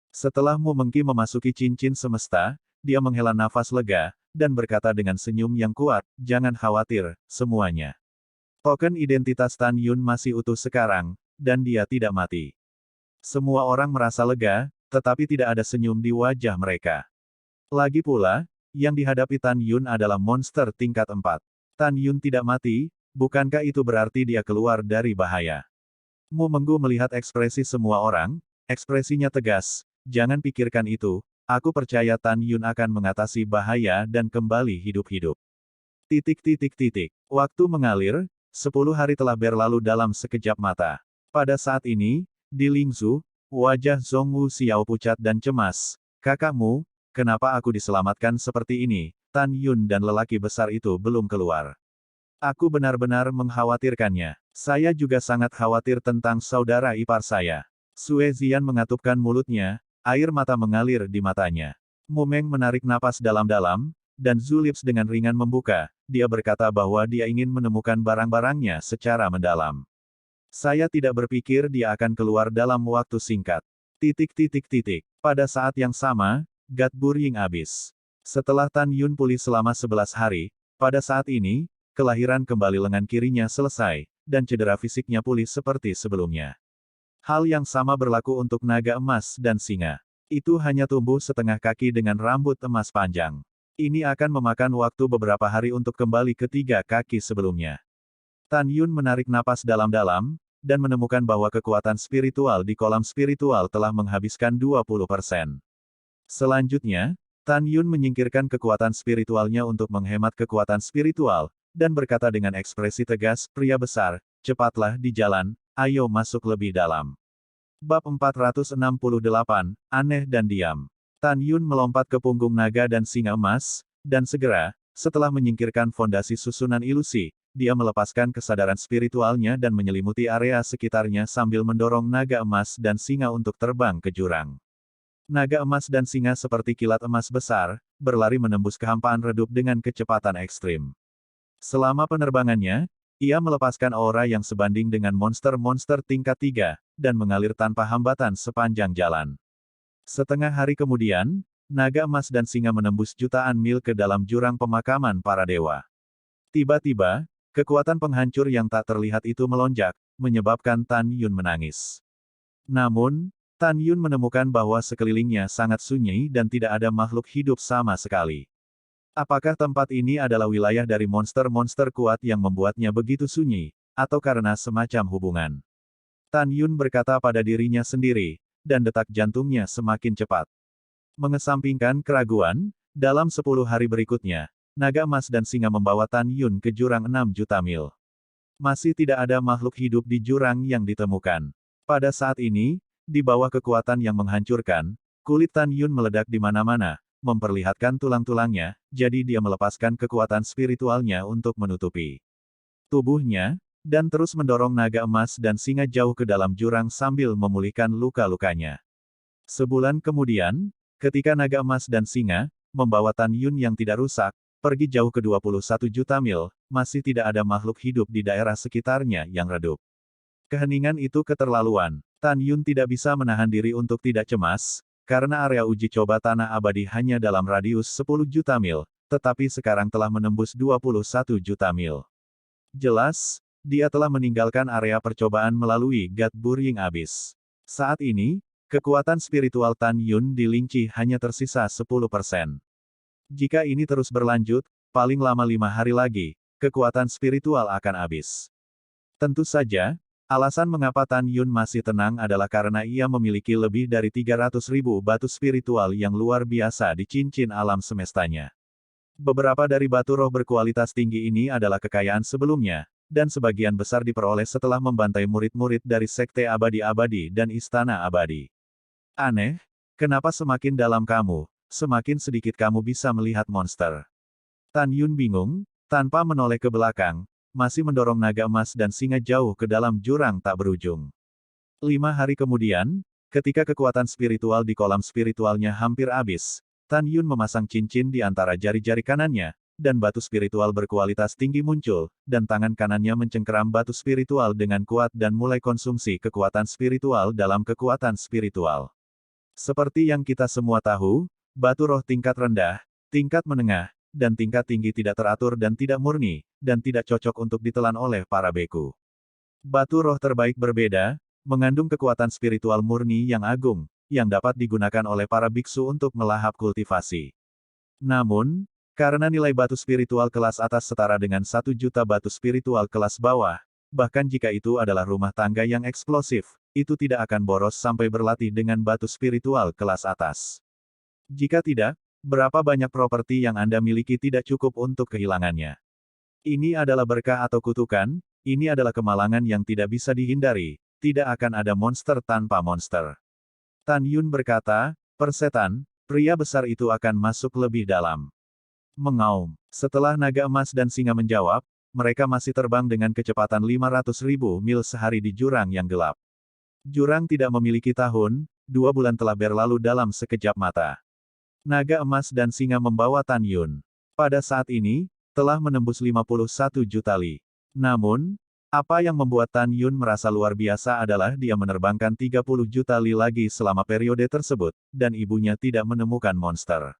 Setelah Mumengki memasuki cincin semesta, dia menghela nafas lega, dan berkata dengan senyum yang kuat, "Jangan khawatir, semuanya. Token identitas Tan Yun masih utuh sekarang, dan dia tidak mati." Semua orang merasa lega, tetapi tidak ada senyum di wajah mereka. Lagi pula, yang dihadapi Tan Yun adalah monster tingkat 4. Tan Yun tidak mati, bukankah itu berarti dia keluar dari bahaya? Mu Menggu melihat ekspresi semua orang, ekspresinya tegas, "Jangan pikirkan itu, aku percaya Tan Yun akan mengatasi bahaya dan kembali hidup-hidup." Waktu mengalir, 10 hari telah berlalu dalam sekejap mata. Pada saat ini, di Lingzhou, wajah Zhongwu Xiao pucat dan cemas. "Kakakmu, kenapa aku diselamatkan seperti ini?" Tan Yun dan lelaki besar itu belum keluar. "Aku benar-benar mengkhawatirkannya." Saya juga sangat khawatir tentang saudara ipar saya. Sue Zian mengatupkan mulutnya, air mata mengalir di matanya. Mumeng menarik napas dalam-dalam, dan Zhu Lips dengan ringan membuka, dia berkata bahwa dia ingin menemukan barang-barangnya secara mendalam. Saya tidak berpikir dia akan keluar dalam waktu singkat. Pada saat yang sama, Gat Burying habis. Setelah Tan Yun pulih selama 11 hari, pada saat ini, kelahiran kembali lengan kirinya selesai, dan cedera fisiknya pulih seperti sebelumnya. Hal yang sama berlaku untuk naga emas dan singa. Itu hanya tumbuh setengah kaki dengan rambut emas panjang. Ini akan memakan waktu beberapa hari untuk kembali ke 3 kaki sebelumnya. Tan Yun menarik napas dalam-dalam, dan menemukan bahwa kekuatan spiritual di kolam spiritual telah menghabiskan 20%. Selanjutnya, Tan Yun menyingkirkan kekuatan spiritualnya untuk menghemat kekuatan spiritual, dan berkata dengan ekspresi tegas, pria besar, cepatlah di jalan, ayo masuk lebih dalam. Bab 468, Aneh dan Diam. Tan Yun melompat ke punggung naga dan singa emas, dan segera, setelah menyingkirkan fondasi susunan ilusi, dia melepaskan kesadaran spiritualnya dan menyelimuti area sekitarnya sambil mendorong naga emas dan singa untuk terbang ke jurang. Naga emas dan singa seperti kilat emas besar, berlari menembus kehampaan redup dengan kecepatan ekstrim. Selama penerbangannya, ia melepaskan aura yang sebanding dengan monster-monster tingkat 3, dan mengalir tanpa hambatan sepanjang jalan. Setengah hari kemudian, naga emas dan singa menembus jutaan mil ke dalam jurang pemakaman para dewa. Tiba-tiba, kekuatan penghancur yang tak terlihat itu melonjak, menyebabkan Tan Yun menangis. Namun, Tan Yun menemukan bahwa sekelilingnya sangat sunyi dan tidak ada makhluk hidup sama sekali. Apakah tempat ini adalah wilayah dari monster-monster kuat yang membuatnya begitu sunyi, atau karena semacam hubungan? Tan Yun berkata pada dirinya sendiri, dan detak jantungnya semakin cepat. Mengesampingkan keraguan, dalam 10 hari berikutnya, naga emas dan singa membawa Tan Yun ke jurang 6 juta mil. Masih tidak ada makhluk hidup di jurang yang ditemukan. Pada saat ini, di bawah kekuatan yang menghancurkan, kulit Tan Yun meledak di mana-mana, memperlihatkan tulang-tulangnya, jadi dia melepaskan kekuatan spiritualnya untuk menutupi tubuhnya, dan terus mendorong naga emas dan singa jauh ke dalam jurang sambil memulihkan luka-lukanya. Sebulan kemudian, ketika naga emas dan singa, membawa Tan Yun yang tidak rusak, pergi jauh ke 21 juta mil, masih tidak ada makhluk hidup di daerah sekitarnya yang redup. Keheningan itu keterlaluan. Tan Yun tidak bisa menahan diri untuk tidak cemas, karena area uji coba tanah abadi hanya dalam radius 10 juta mil, tetapi sekarang telah menembus 21 juta mil. Jelas, dia telah meninggalkan area percobaan melalui Gat Burying Abyss. Saat ini, kekuatan spiritual Tan Yun di Lingqi hanya tersisa 10%. Jika ini terus berlanjut, paling lama 5 hari lagi, kekuatan spiritual akan habis. Tentu saja, alasan mengapa Tan Yun masih tenang adalah karena ia memiliki lebih dari 300.000 batu spiritual yang luar biasa di cincin alam semestanya. Beberapa dari batu roh berkualitas tinggi ini adalah kekayaan sebelumnya, dan sebagian besar diperoleh setelah membantai murid-murid dari Sekte Abadi-Abadi dan Istana Abadi. Aneh, kenapa semakin dalam kamu, semakin sedikit kamu bisa melihat monster. Tan Yun bingung, tanpa menoleh ke belakang, masih mendorong naga emas dan singa jauh ke dalam jurang tak berujung. 5 hari kemudian, ketika kekuatan spiritual di kolam spiritualnya hampir habis, Tan Yun memasang cincin di antara jari-jari kanannya, dan batu spiritual berkualitas tinggi muncul, dan tangan kanannya mencengkeram batu spiritual dengan kuat dan mulai konsumsi kekuatan spiritual dalam kekuatan spiritual. Seperti yang kita semua tahu, batu roh tingkat rendah, tingkat menengah, dan tingkat tinggi tidak teratur dan tidak murni, dan tidak cocok untuk ditelan oleh para beku. Batu roh terbaik berbeda, mengandung kekuatan spiritual murni yang agung, yang dapat digunakan oleh para biksu untuk melahap kultivasi. Namun, karena nilai batu spiritual kelas atas setara dengan 1 juta batu spiritual kelas bawah, bahkan jika itu adalah rumah tangga yang eksplosif, itu tidak akan boros sampai berlatih dengan batu spiritual kelas atas. Jika tidak, berapa banyak properti yang Anda miliki tidak cukup untuk kehilangannya. Ini adalah berkah atau kutukan, ini adalah kemalangan yang tidak bisa dihindari, tidak akan ada monster tanpa monster. Tan Yun berkata, persetan, pria besar itu akan masuk lebih dalam. Mengaum. Setelah naga emas dan singa menjawab, mereka masih terbang dengan kecepatan 500.000 mil sehari di jurang yang gelap. Jurang tidak memiliki tahun, 2 bulan telah berlalu dalam sekejap mata. Naga emas dan singa membawa Tan Yun. Pada saat ini, telah menembus 51 juta li. Namun, apa yang membuat Tan Yun merasa luar biasa adalah dia menerbangkan 30 juta li lagi selama periode tersebut, dan ibunya tidak menemukan monster.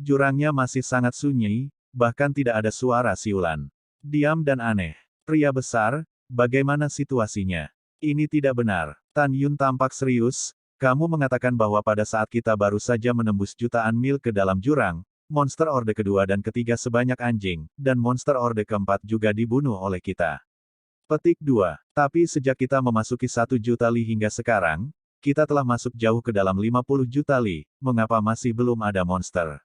Jurangnya masih sangat sunyi, bahkan tidak ada suara siulan. Diam dan aneh. Pria besar, bagaimana situasinya? Ini tidak benar. Tan Yun tampak serius, kamu mengatakan bahwa pada saat kita baru saja menembus jutaan mil ke dalam jurang, monster orde kedua dan ketiga sebanyak anjing, dan monster orde keempat juga dibunuh oleh kita. Petik 2. Tapi sejak kita memasuki 1 juta li hingga sekarang, kita telah masuk jauh ke dalam 50 juta li, mengapa masih belum ada monster?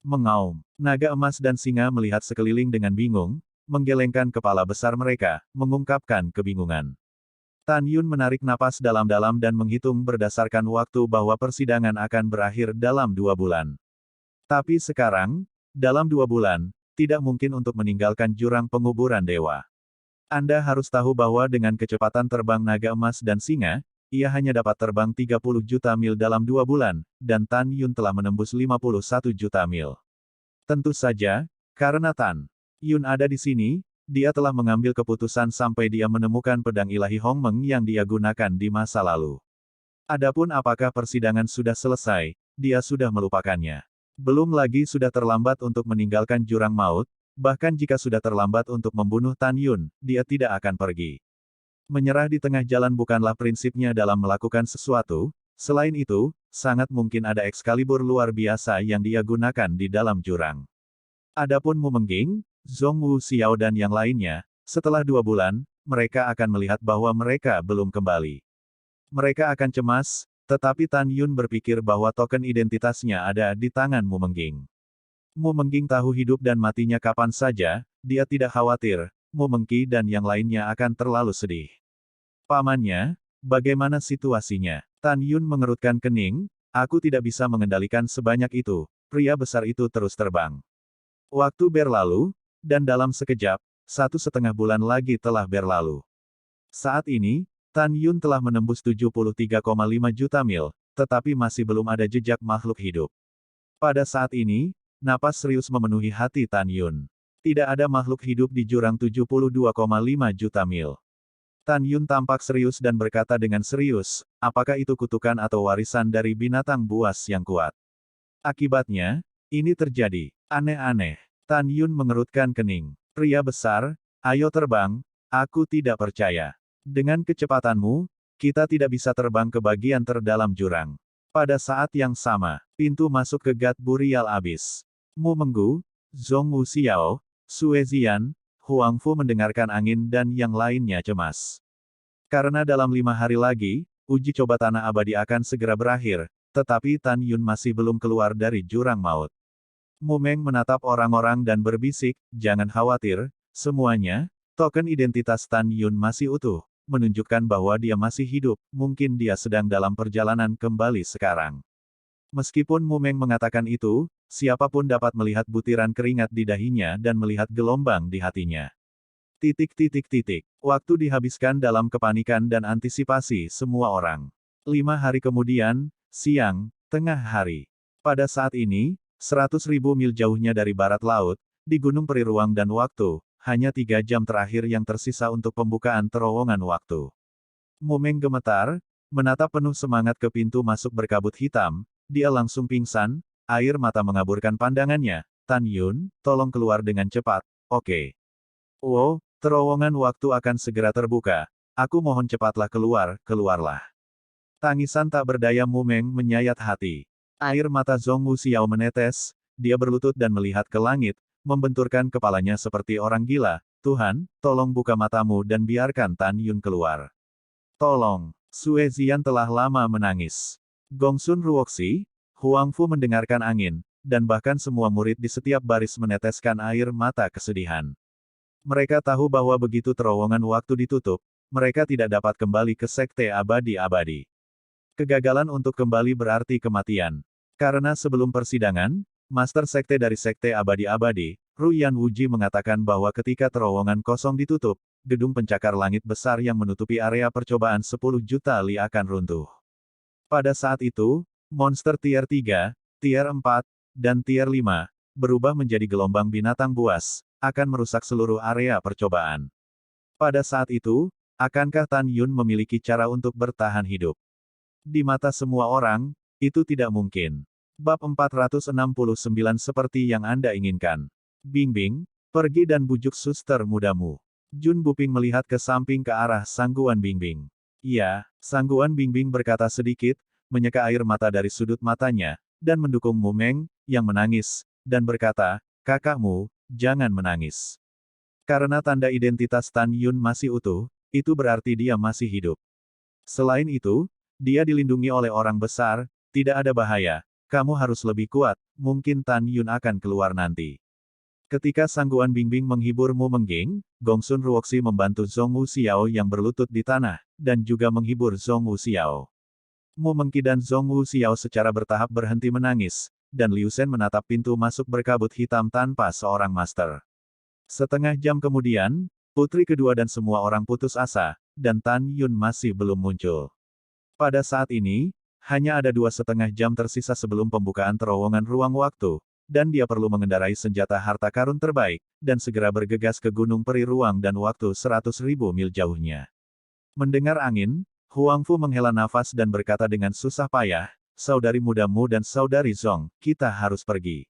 Mengaum. Naga emas dan singa melihat sekeliling dengan bingung, menggelengkan kepala besar mereka, mengungkapkan kebingungan. Tan Yun menarik napas dalam-dalam dan menghitung berdasarkan waktu bahwa persidangan akan berakhir dalam 2 bulan. Tapi sekarang, dalam 2 bulan, tidak mungkin untuk meninggalkan jurang penguburan dewa. Anda harus tahu bahwa dengan kecepatan terbang naga emas dan singa, ia hanya dapat terbang 30 juta mil dalam 2 bulan, dan Tan Yun telah menembus 51 juta mil. Tentu saja, karena Tan Yun ada di sini, dia telah mengambil keputusan sampai dia menemukan pedang ilahi Hongmeng yang dia gunakan di masa lalu. Adapun apakah persidangan sudah selesai, dia sudah melupakannya. Belum lagi sudah terlambat untuk meninggalkan jurang maut, bahkan jika sudah terlambat untuk membunuh Tan Yun, dia tidak akan pergi. Menyerah di tengah jalan bukanlah prinsipnya dalam melakukan sesuatu, selain itu, sangat mungkin ada Excalibur luar biasa yang dia gunakan di dalam jurang. Adapun Mu Mengging, Zhong Wu Xiao dan yang lainnya, setelah 2 bulan, mereka akan melihat bahwa mereka belum kembali. Mereka akan cemas, tetapi Tan Yun berpikir bahwa token identitasnya ada di tangan Mu Mengging. Mu Mengging tahu hidup dan matinya kapan saja, dia tidak khawatir, Mu Mengki dan yang lainnya akan terlalu sedih. Pamannya, bagaimana situasinya? Tan Yun mengerutkan kening, aku tidak bisa mengendalikan sebanyak itu, pria besar itu terus terbang. Waktu berlalu, dan dalam sekejap, 1,5 bulan lagi telah berlalu. Saat ini, Tan Yun telah menembus 73,5 juta mil, tetapi masih belum ada jejak makhluk hidup. Pada saat ini, napas serius memenuhi hati Tan Yun. Tidak ada makhluk hidup di jurang 72,5 juta mil. Tan Yun tampak serius dan berkata dengan serius, apakah itu kutukan atau warisan dari binatang buas yang kuat? Akibatnya, ini terjadi. Aneh-aneh. Tan Yun mengerutkan kening. Pria besar, ayo terbang, aku tidak percaya. Dengan kecepatanmu, kita tidak bisa terbang ke bagian terdalam jurang. Pada saat yang sama, pintu masuk ke Gat Burial Abyss. Mu Menggu, Zhong Wu Xiao, Sue Zian, Huang Fu mendengarkan angin dan yang lainnya cemas. Karena dalam 5 hari lagi, uji coba tanah abadi akan segera berakhir, tetapi Tan Yun masih belum keluar dari jurang maut. Mu Meng menatap orang-orang dan berbisik, jangan khawatir, semuanya, token identitas Tan Yun masih utuh, menunjukkan bahwa dia masih hidup, mungkin dia sedang dalam perjalanan kembali sekarang. Meskipun Mu Meng mengatakan itu, siapapun dapat melihat butiran keringat di dahinya dan melihat gelombang di hatinya. Waktu dihabiskan dalam kepanikan dan antisipasi semua orang. 5 hari kemudian, siang, tengah hari. Pada saat ini, 100.000 mil jauhnya dari barat laut, di Gunung Peri Ruang dan Waktu, hanya 3 jam terakhir yang tersisa untuk pembukaan terowongan waktu. Mu Meng gemetar, menatap penuh semangat ke pintu masuk berkabut hitam, dia langsung pingsan, air mata mengaburkan pandangannya. Tan Yun, tolong keluar dengan cepat, oke. Wow, terowongan waktu akan segera terbuka, aku mohon cepatlah keluar, keluarlah. Tangisan tak berdaya Mu Meng menyayat hati. Air mata Zhong Wu Xiao menetes, dia berlutut dan melihat ke langit, membenturkan kepalanya seperti orang gila, Tuhan, tolong buka matamu dan biarkan Tan Yun keluar. Tolong, Sue Zian telah lama menangis. Gongsun Ruoxi, Huang Fu mendengarkan angin, dan bahkan semua murid di setiap baris meneteskan air mata kesedihan. Mereka tahu bahwa begitu terowongan waktu ditutup, mereka tidak dapat kembali ke Sekte Abadi-Abadi. Kegagalan untuk kembali berarti kematian. Karena sebelum persidangan, Master Sekte dari Sekte Abadi-Abadi, Ruyan Wuji mengatakan bahwa ketika terowongan kosong ditutup, gedung pencakar langit besar yang menutupi area percobaan 10 juta li akan runtuh. Pada saat itu, monster tier 3, tier 4, dan tier 5, berubah menjadi gelombang binatang buas, akan merusak seluruh area percobaan. Pada saat itu, akankah Tan Yun memiliki cara untuk bertahan hidup? Di mata semua orang, itu tidak mungkin. Bab 469 seperti yang Anda inginkan. Bingbing, pergi dan bujuk suster mudamu. Jun Buping melihat ke samping ke arah Sangguan Bingbing. Iya, Sangguan Bingbing berkata sedikit, menyeka air mata dari sudut matanya, dan mendukung Mu Meng, yang menangis, dan berkata, kakakmu, jangan menangis. Karena tanda identitas Tan Yun masih utuh, itu berarti dia masih hidup. Selain itu, dia dilindungi oleh orang besar, tidak ada bahaya, kamu harus lebih kuat, mungkin Tan Yun akan keluar nanti. Ketika Sangguan Bingbing menghibur Mu Mengging, Gongsun Ruoxi membantu Zhong Wu Xiao yang berlutut di tanah, dan juga menghibur Zhong Wu Xiao. Mu Mengqi dan Zhong Wu Xiao secara bertahap berhenti menangis, dan Liu Shen menatap pintu masuk berkabut hitam tanpa seorang master. Setengah jam kemudian, putri kedua dan semua orang putus asa, dan Tan Yun masih belum muncul. Pada saat ini, hanya ada 2,5 jam tersisa sebelum pembukaan terowongan ruang waktu, dan dia perlu mengendarai senjata harta karun terbaik, dan segera bergegas ke Gunung Peri Ruang dan waktu 100.000 mil jauhnya. Mendengar angin, Huang Fu menghela nafas dan berkata dengan susah payah, saudari mudamu dan saudari Zong, kita harus pergi.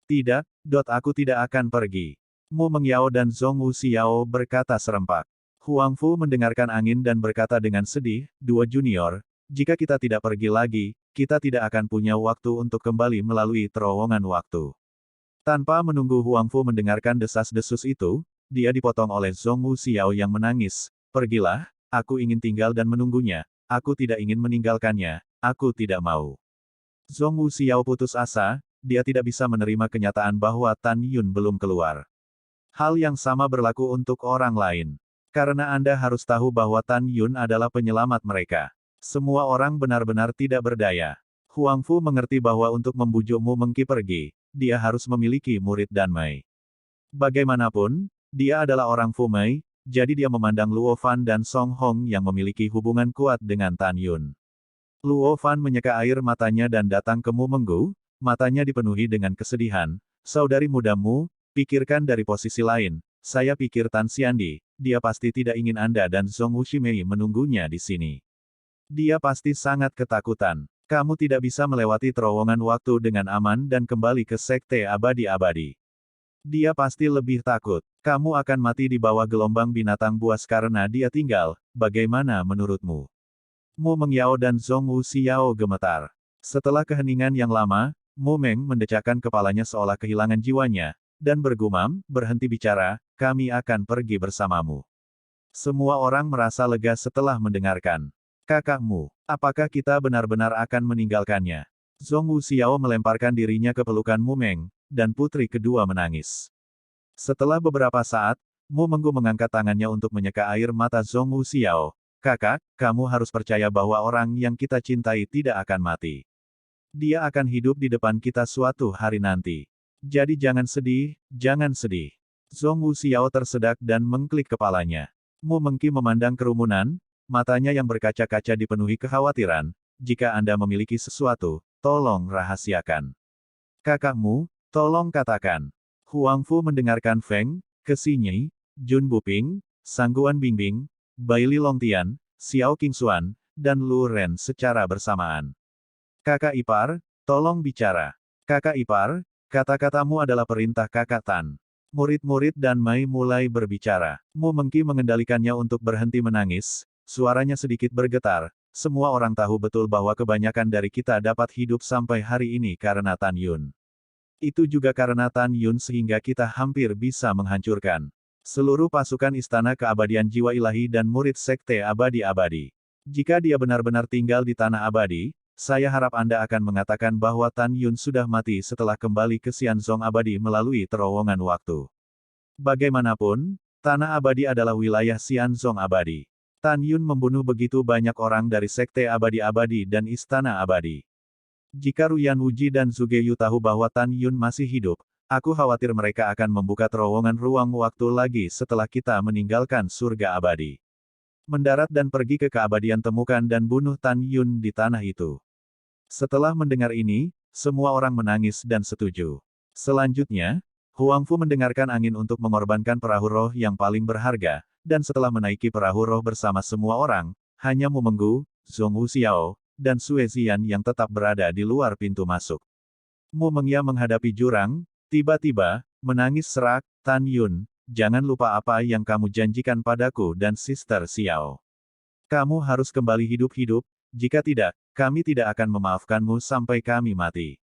Tidak, aku tidak akan pergi. Mu Mengyao dan Zhong Wu Xiao berkata serempak. Huang Fu mendengarkan angin dan berkata dengan sedih, dua junior, jika kita tidak pergi lagi, kita tidak akan punya waktu untuk kembali melalui terowongan waktu. Tanpa menunggu Huang Fu mendengarkan desas-desus itu, dia dipotong oleh Zhong Wu Xiao yang menangis. Pergilah, aku ingin tinggal dan menunggunya, aku tidak ingin meninggalkannya, aku tidak mau. Zhong Wu Xiao putus asa, dia tidak bisa menerima kenyataan bahwa Tan Yun belum keluar. Hal yang sama berlaku untuk orang lain. Karena Anda harus tahu bahwa Tan Yun adalah penyelamat mereka. Semua orang benar-benar tidak berdaya. Huang Fu mengerti bahwa untuk membujuk Mu Mengqi pergi, dia harus memiliki murid Danmei. Bagaimanapun, dia adalah orang Fu Mei, jadi dia memandang Luo Fan dan Song Hong yang memiliki hubungan kuat dengan Tan Yun. Luo Fan menyeka air matanya dan datang ke Mu Menggu, matanya dipenuhi dengan kesedihan. Saudari mudamu, pikirkan dari posisi lain, saya pikir Tan Xiandi, dia pasti tidak ingin Anda dan Zhong Wushimei menunggunya di sini. Dia pasti sangat ketakutan. Kamu tidak bisa melewati terowongan waktu dengan aman dan kembali ke Sekte Abadi-Abadi. Dia pasti lebih takut. Kamu akan mati di bawah gelombang binatang buas karena dia tinggal, bagaimana menurutmu? Mu Mengyao dan Zhong Wu Xiao gemetar. Setelah keheningan yang lama, Mu Meng mendecakkan kepalanya seolah kehilangan jiwanya, dan bergumam, berhenti bicara, kami akan pergi bersamamu. Semua orang merasa lega setelah mendengarkan. Kakakmu, apakah kita benar-benar akan meninggalkannya? Zhong Wu Xiao melemparkan dirinya ke pelukan Mu Meng, dan putri kedua menangis. Setelah beberapa saat, Mu Menggu mengangkat tangannya untuk menyeka air mata Zhong Wu Xiao. Kakak, kamu harus percaya bahwa orang yang kita cintai tidak akan mati. Dia akan hidup di depan kita suatu hari nanti. Jadi jangan sedih, jangan sedih. Zhong Wu Xiao tersedak dan mengklik kepalanya. Mu Mengqi memandang kerumunan, matanya yang berkaca-kaca dipenuhi kekhawatiran. Jika Anda memiliki sesuatu, tolong rahasiakan. Kakakmu, tolong katakan. Huang Fu mendengarkan Feng, Kesinyi, Jun Buping, Sangguan Bingbing, Baili Longtian, Xiao Qingxuan, dan Lu Ren secara bersamaan. Kakak ipar, tolong bicara. Kakak ipar, kata-katamu adalah perintah kakak Tan. Murid-murid dan Mai mulai berbicara. Mu Mengqi mengendalikannya untuk berhenti menangis. Suaranya sedikit bergetar, semua orang tahu betul bahwa kebanyakan dari kita dapat hidup sampai hari ini karena Tan Yun. Itu juga karena Tan Yun sehingga kita hampir bisa menghancurkan seluruh pasukan Istana Keabadian Jiwa Ilahi dan murid Sekte Abadi-Abadi. Jika dia benar-benar tinggal di Tanah Abadi, saya harap Anda akan mengatakan bahwa Tan Yun sudah mati setelah kembali ke Xianzong Abadi melalui terowongan waktu. Bagaimanapun, Tanah Abadi adalah wilayah Xianzong Abadi. Tan Yun membunuh begitu banyak orang dari Sekte Abadi-Abadi dan Istana Abadi. Jika Ruyan Wuji dan Zhuge Yu tahu bahwa Tan Yun masih hidup, Aku khawatir mereka akan membuka terowongan ruang waktu lagi setelah kita meninggalkan surga abadi. Mendarat dan pergi ke keabadian, temukan dan bunuh Tan Yun di tanah itu. Setelah mendengar ini, semua orang menangis dan setuju. Selanjutnya, Huang Fu mendengarkan angin untuk mengorbankan perahu roh yang paling berharga, dan setelah menaiki perahu roh bersama semua orang, hanya Mu Menggu, Zhong Wuxiao, dan Sue Zian yang tetap berada di luar pintu masuk. Mu Mengya menghadapi jurang, tiba-tiba, menangis serak, Tan Yun, jangan lupa apa yang kamu janjikan padaku dan Sister Xiao. Kamu harus kembali hidup-hidup, jika tidak, kami tidak akan memaafkanmu sampai kami mati.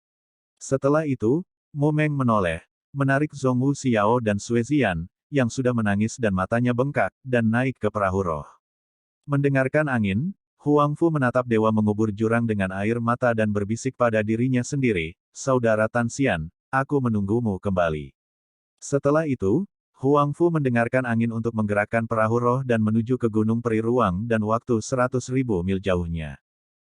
Setelah itu, Mu Meng menoleh, menarik Zhong Wuxiao dan Sue Zian, yang sudah menangis dan matanya bengkak, dan naik ke perahu roh. Mendengarkan angin, Huang Fu menatap dewa mengubur jurang dengan air mata dan berbisik pada dirinya sendiri, Saudara Tan Xian, aku menunggumu kembali. Setelah itu, Huang Fu mendengarkan angin untuk menggerakkan perahu roh dan menuju ke Gunung Peri Ruang dan waktu 100.000 mil jauhnya.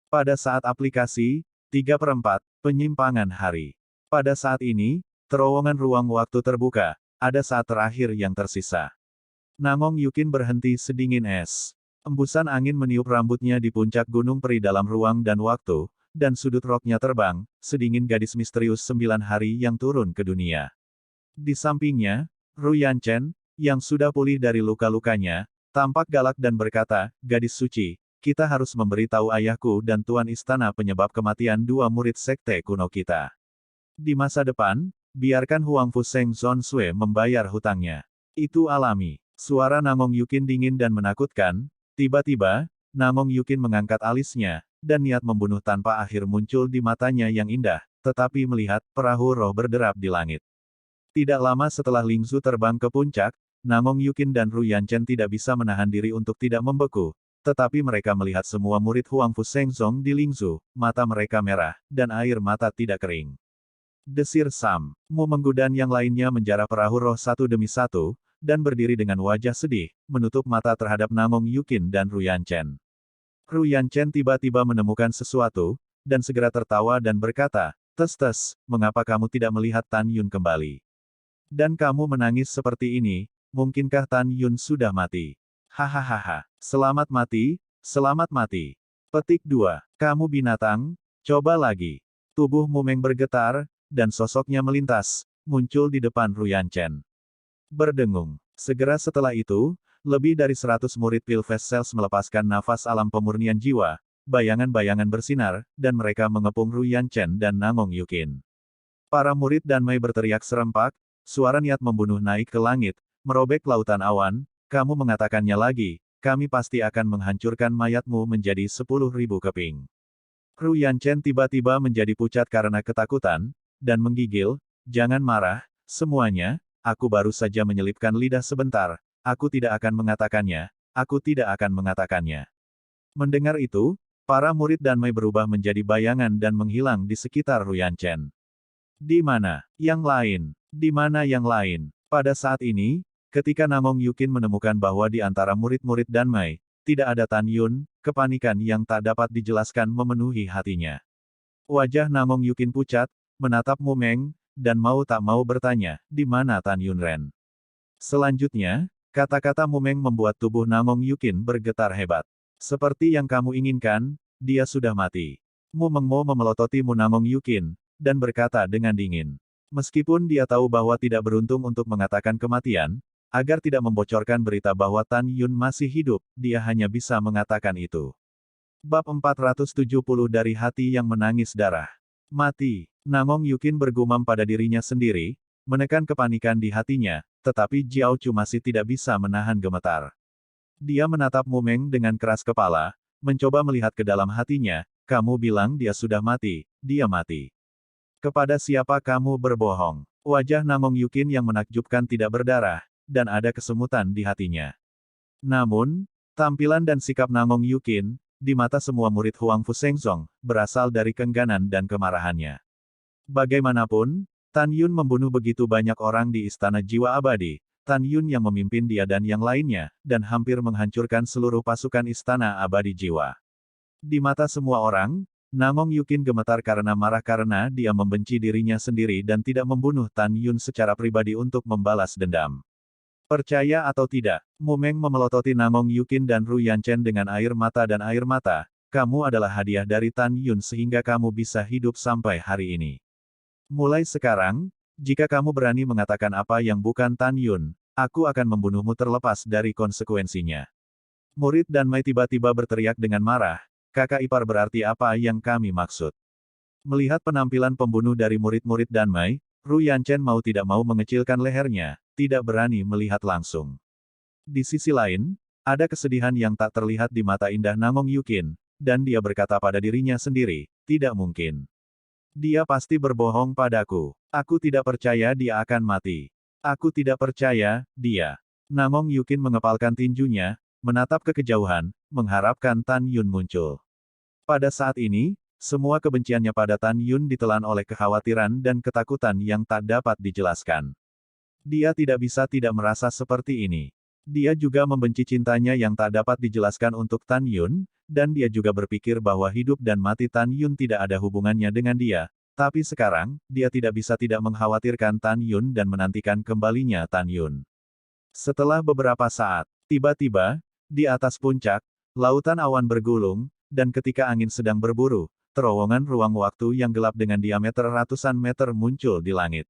Pada saat aplikasi, 3/4, penyimpangan hari. Pada saat ini, terowongan ruang waktu terbuka, ada saat terakhir yang tersisa. Nangong Yukin berhenti sedingin es. Embusan angin meniup rambutnya di puncak Gunung Peri dalam ruang dan waktu, dan sudut roknya terbang, sedingin gadis misterius 9 hari yang turun ke dunia. Di sampingnya, Ru Yanchen, yang sudah pulih dari luka-lukanya, tampak galak dan berkata, gadis suci, kita harus memberitahu ayahku dan tuan istana penyebab kematian dua murid sekte kuno kita. Di masa depan, biarkan Huang Fu Seng Zon Sue membayar hutangnya. Itu alami. Suara Nangong Yukin dingin dan menakutkan. Tiba-tiba, Nangong Yukin mengangkat alisnya, dan niat membunuh tanpa akhir muncul di matanya yang indah, tetapi melihat perahu roh berderap di langit. Tidak lama setelah Lingzu terbang ke puncak, Nangong Yukin dan Ru Yanchen tidak bisa menahan diri untuk tidak membeku. Tetapi mereka melihat semua murid Huang Fu Sengzong di Lingzu, mata mereka merah, dan air mata tidak kering. Desir Sam, Mu Menggu dan yang lainnya menjarah perahu roh satu demi satu, dan berdiri dengan wajah sedih, menutup mata terhadap Nangong Yukin dan Ru Yanchen. Ru Yanchen tiba-tiba menemukan sesuatu, dan segera tertawa dan berkata, "Tes-tes, mengapa kamu tidak melihat Tan Yun kembali? Dan kamu menangis seperti ini, mungkinkah Tan Yun sudah mati?" Hahaha, selamat mati, selamat mati. Petik 2. Kamu binatang, coba lagi. Tubuh Mu Meng bergetar, dan sosoknya melintas, muncul di depan Ru Yanchen. Berdengung. Segera setelah itu, lebih dari 100 murid Pilves Cells melepaskan nafas alam pemurnian jiwa, bayangan-bayangan bersinar, dan mereka mengepung Ru Yanchen dan Nangong Yukin. Para murid dan Mei berteriak serempak, suara niat membunuh naik ke langit, merobek lautan awan. Kamu mengatakannya lagi, kami pasti akan menghancurkan mayatmu menjadi 10.000 keping. Ru Yanchen tiba-tiba menjadi pucat karena ketakutan, dan menggigil, jangan marah, semuanya, aku baru saja menyelipkan lidah sebentar, aku tidak akan mengatakannya, aku tidak akan mengatakannya. Mendengar itu, para murid dan Mei berubah menjadi bayangan dan menghilang di sekitar Ru Yanchen. Di mana? Yang lain? Di mana yang lain? Pada saat ini, ketika Nangong Yukin menemukan bahwa di antara murid-murid dan Mei, tidak ada Tan Yun, kepanikan yang tak dapat dijelaskan memenuhi hatinya. Wajah Nangong Yukin pucat, menatap Mu Meng, dan mau tak mau bertanya, di mana Tan Yun Ren? Selanjutnya, kata-kata Mu Meng membuat tubuh Nangong Yukin bergetar hebat. Seperti yang kamu inginkan, dia sudah mati. Mu Mengmo memelototi Mu Nangong Yukin, dan berkata dengan dingin. Meskipun dia tahu bahwa tidak beruntung untuk mengatakan kematian, agar tidak membocorkan berita bahwa Tan Yun masih hidup, dia hanya bisa mengatakan itu. Bab 470 dari hati yang menangis darah. Mati. Nangong Yukin bergumam pada dirinya sendiri, menekan kepanikan di hatinya, tetapi Jiao Chu masih tidak bisa menahan gemetar. Dia menatap Mu Meng dengan keras kepala, mencoba melihat ke dalam hatinya, kamu bilang dia sudah mati, dia mati. Kepada siapa kamu berbohong? Wajah Nangong Yukin yang menakjubkan tidak berdarah, dan ada kesemutan di hatinya. Namun, tampilan dan sikap Nangong Yukin, di mata semua murid Huang Fu Sengzong, berasal dari keengganan dan kemarahannya. Bagaimanapun, Tan Yun membunuh begitu banyak orang di Istana Jiwa Abadi, Tan Yun yang memimpin dia dan yang lainnya, dan hampir menghancurkan seluruh pasukan Istana Abadi Jiwa. Di mata semua orang, Namong Yukin gemetar karena marah karena dia membenci dirinya sendiri dan tidak membunuh Tan Yun secara pribadi untuk membalas dendam. Percaya atau tidak, Mumeng memelototi Namong Yukin dan Ru Yanchen dengan air mata dan air mata. Kamu adalah hadiah dari Tan Yun sehingga kamu bisa hidup sampai hari ini. Mulai sekarang, jika kamu berani mengatakan apa yang bukan Tan Yun, aku akan membunuhmu terlepas dari konsekuensinya. Murid dan Mai tiba-tiba berteriak dengan marah. Kakak ipar berarti apa yang kami maksud? Melihat penampilan pembunuh dari murid-murid Danmai, Ru Yanchen mau tidak mau mengecilkan lehernya, tidak berani melihat langsung. Di sisi lain, ada kesedihan yang tak terlihat di mata indah Namong Yukin, dan dia berkata pada dirinya sendiri, tidak mungkin. Dia pasti berbohong padaku. Aku tidak percaya dia akan mati. Aku tidak percaya, dia. Namong Yukin mengepalkan tinjunya, menatap ke kejauhan, mengharapkan Tan Yun muncul. Pada saat ini, semua kebenciannya pada Tan Yun ditelan oleh kekhawatiran dan ketakutan yang tak dapat dijelaskan. Dia tidak bisa tidak merasa seperti ini. Dia juga membenci cintanya yang tak dapat dijelaskan untuk Tan Yun, dan dia juga berpikir bahwa hidup dan mati Tan Yun tidak ada hubungannya dengan dia. Tapi sekarang, dia tidak bisa tidak mengkhawatirkan Tan Yun dan menantikan kembalinya Tan Yun. Setelah beberapa saat, tiba-tiba, di atas puncak, lautan awan bergulung, dan ketika angin sedang berburu, terowongan ruang waktu yang gelap dengan diameter ratusan meter muncul di langit.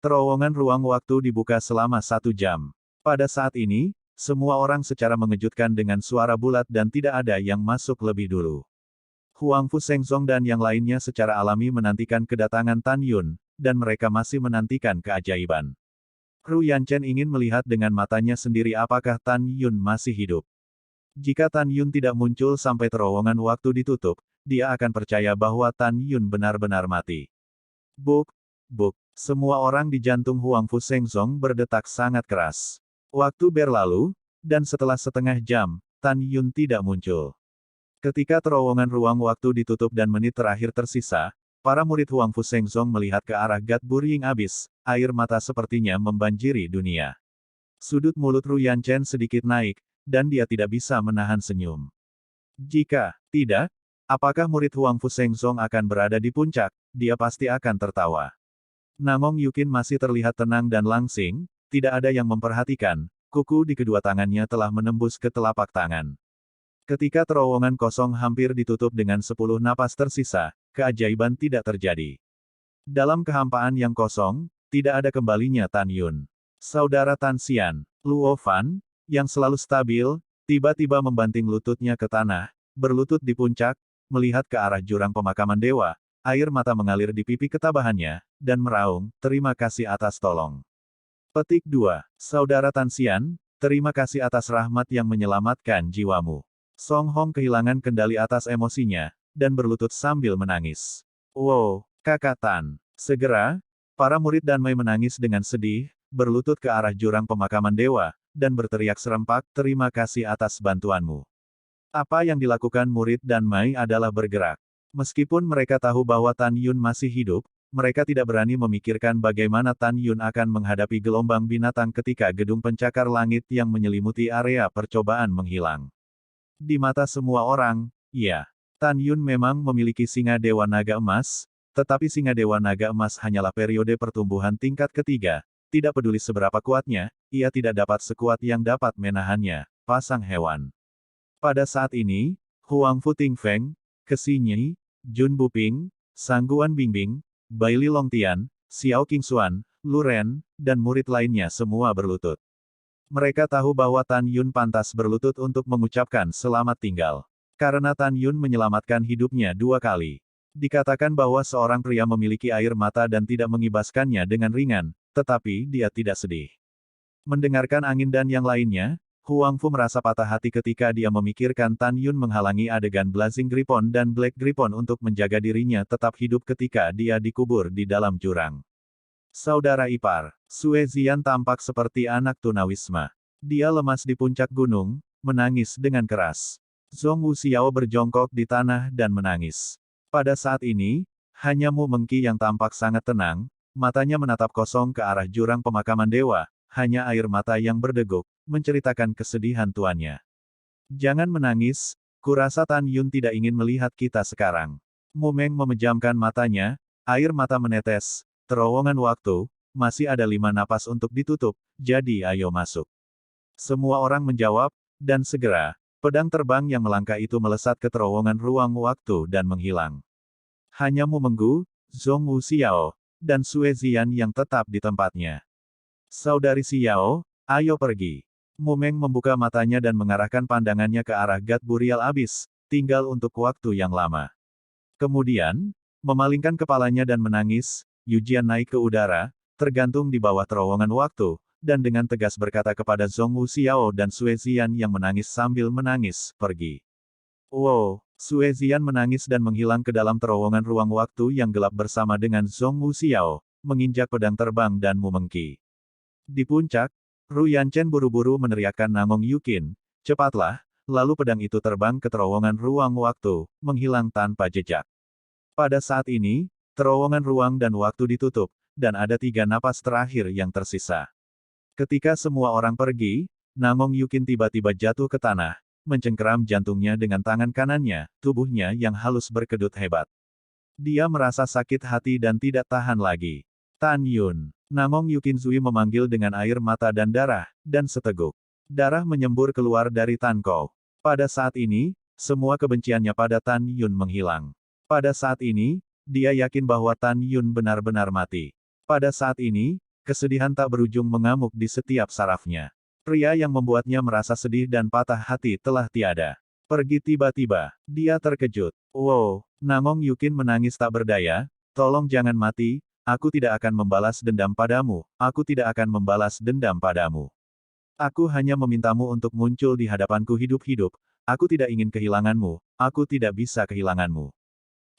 Terowongan ruang waktu dibuka selama 1 jam. Pada saat ini, semua orang secara mengejutkan dengan suara bulat dan tidak ada yang masuk lebih dulu. Huang Fu Shengzong dan yang lainnya secara alami menantikan kedatangan Tan Yun, dan mereka masih menantikan keajaiban. Ru Yanchen ingin melihat dengan matanya sendiri apakah Tan Yun masih hidup. Jika Tan Yun tidak muncul sampai terowongan waktu ditutup, dia akan percaya bahwa Tan Yun benar-benar mati. Buk, buk, semua orang di jantung Huang Fu Shengzong berdetak sangat keras. Waktu berlalu, dan setelah setengah jam, Tan Yun tidak muncul. Ketika terowongan ruang waktu ditutup dan menit terakhir tersisa, para murid Huang Fu Shengzong melihat ke arah God Burying Abyss, air mata sepertinya membanjiri dunia. Sudut mulut Ru Yanchen sedikit naik, dan dia tidak bisa menahan senyum. Jika tidak, apakah murid Huang Fu Shengzong akan berada di puncak, dia pasti akan tertawa. Namong Yukin masih terlihat tenang dan langsing, tidak ada yang memperhatikan, kuku di kedua tangannya telah menembus ke telapak tangan. Ketika terowongan kosong hampir ditutup dengan 10 napas tersisa, keajaiban tidak terjadi. Dalam kehampaan yang kosong, tidak ada kembalinya Tan Yun. Saudara Tan Xian, Luo Fan, yang selalu stabil, tiba-tiba membanting lututnya ke tanah, berlutut di puncak, melihat ke arah jurang pemakaman dewa, air mata mengalir di pipi ketabahannya, dan meraung, terima kasih atas tolong. Petik 2. Saudara Tan Xian, terima kasih atas rahmat yang menyelamatkan jiwamu. Song Hong kehilangan kendali atas emosinya, dan berlutut sambil menangis. Wow, kakak Tan. Segera, para murid Danmai menangis dengan sedih, berlutut ke arah jurang pemakaman dewa, dan berteriak serempak, terima kasih atas bantuanmu. Apa yang dilakukan murid Danmai adalah bergerak. Meskipun mereka tahu bahwa Tan Yun masih hidup, mereka tidak berani memikirkan bagaimana Tan Yun akan menghadapi gelombang binatang ketika gedung pencakar langit yang menyelimuti area percobaan menghilang. Di mata semua orang, ya, Tan Yun memang memiliki singa Dewa Naga Emas, tetapi singa Dewa Naga Emas hanyalah periode pertumbuhan tingkat ketiga. Tidak peduli seberapa kuatnya, ia tidak dapat sekuat yang dapat menahannya, pasang hewan. Pada saat ini, Huang Fu Tingfeng, Kesi Nyi, Jun Buping, Sangguan Bingbing, Baili Longtian, Xiao Qingxuan, Lu Ren, dan murid lainnya semua berlutut. Mereka tahu bahwa Tan Yun pantas berlutut untuk mengucapkan selamat tinggal. Karena Tan Yun menyelamatkan hidupnya 2 kali. Dikatakan bahwa seorang pria memiliki air mata dan tidak mengibaskannya dengan ringan, tetapi dia tidak sedih. Mendengarkan angin dan yang lainnya, Huang Fu merasa patah hati ketika dia memikirkan Tan Yun menghalangi adegan Blazing Griffon dan Black Griffon untuk menjaga dirinya tetap hidup ketika dia dikubur di dalam jurang. Saudara ipar, Sue Zian tampak seperti anak tunawisma. Dia lemas di puncak gunung, menangis dengan keras. Zhong Wuxiao berjongkok di tanah dan menangis. Pada saat ini, hanya Mu Mengqi yang tampak sangat tenang, matanya menatap kosong ke arah jurang pemakaman dewa, hanya air mata yang berdeguk, menceritakan kesedihan tuannya. Jangan menangis, kurasa Tan Yun tidak ingin melihat kita sekarang. Mumeng memejamkan matanya, air mata menetes, terowongan waktu, masih ada 5 napas untuk ditutup, jadi ayo masuk. Semua orang menjawab, dan segera, pedang terbang yang melangkah itu melesat ke terowongan ruang waktu dan menghilang. Hanya Mumenggu, Zhong Wu Xiao, dan Sue Zian yang tetap di tempatnya. Saudari Xiao, ayo pergi. Mumeng membuka matanya dan mengarahkan pandangannya ke arah God Burial Abyss, tinggal untuk waktu yang lama. Kemudian, memalingkan kepalanya dan menangis, Yujian naik ke udara, tergantung di bawah terowongan waktu, dan dengan tegas berkata kepada Zhong Wu Xiao dan Sue Zian yang menangis sambil menangis, pergi. Wow, Sue Zian menangis dan menghilang ke dalam terowongan ruang waktu yang gelap bersama dengan Zhong Wu Xiao, menginjak pedang terbang dan Mumengki. Di puncak, Ru Yanchen buru-buru meneriakkan Nangong Yukin, cepatlah, lalu pedang itu terbang ke terowongan ruang waktu, menghilang tanpa jejak. Pada saat ini, terowongan ruang dan waktu ditutup, dan ada 3 napas terakhir yang tersisa. Ketika semua orang pergi, Nangong Yukin tiba-tiba jatuh ke tanah, mencengkeram jantungnya dengan tangan kanannya, tubuhnya yang halus berkedut hebat. Dia merasa sakit hati dan tidak tahan lagi. Tan Yun. Nangong Yukin Zui memanggil dengan air mata dan darah, dan seteguk. Darah menyembur keluar dari Tan Kou. Pada saat ini, semua kebenciannya pada Tan Yun menghilang. Pada saat ini, dia yakin bahwa Tan Yun benar-benar mati. Pada saat ini, kesedihan tak berujung mengamuk di setiap sarafnya. Pria yang membuatnya merasa sedih dan patah hati telah tiada. Pergi tiba-tiba. Dia terkejut. Wow, Nangong Yukin menangis tak berdaya, tolong jangan mati, aku tidak akan membalas dendam padamu, aku tidak akan membalas dendam padamu. Aku hanya memintamu untuk muncul di hadapanku hidup-hidup, aku tidak ingin kehilanganmu, aku tidak bisa kehilanganmu.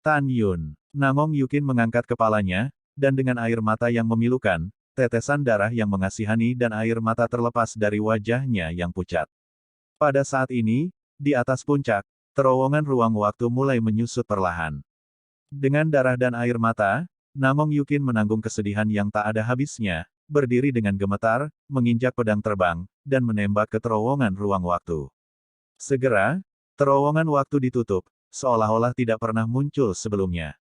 Tan Yun. Nangong Yukin mengangkat kepalanya, dan dengan air mata yang memilukan, tetesan darah yang mengasihani dan air mata terlepas dari wajahnya yang pucat. Pada saat ini, di atas puncak, terowongan ruang waktu mulai menyusut perlahan. Dengan darah dan air mata, Nangong Yukin menanggung kesedihan yang tak ada habisnya, berdiri dengan gemetar, menginjak pedang terbang, dan menembak ke terowongan ruang waktu. Segera, terowongan waktu ditutup, seolah-olah tidak pernah muncul sebelumnya.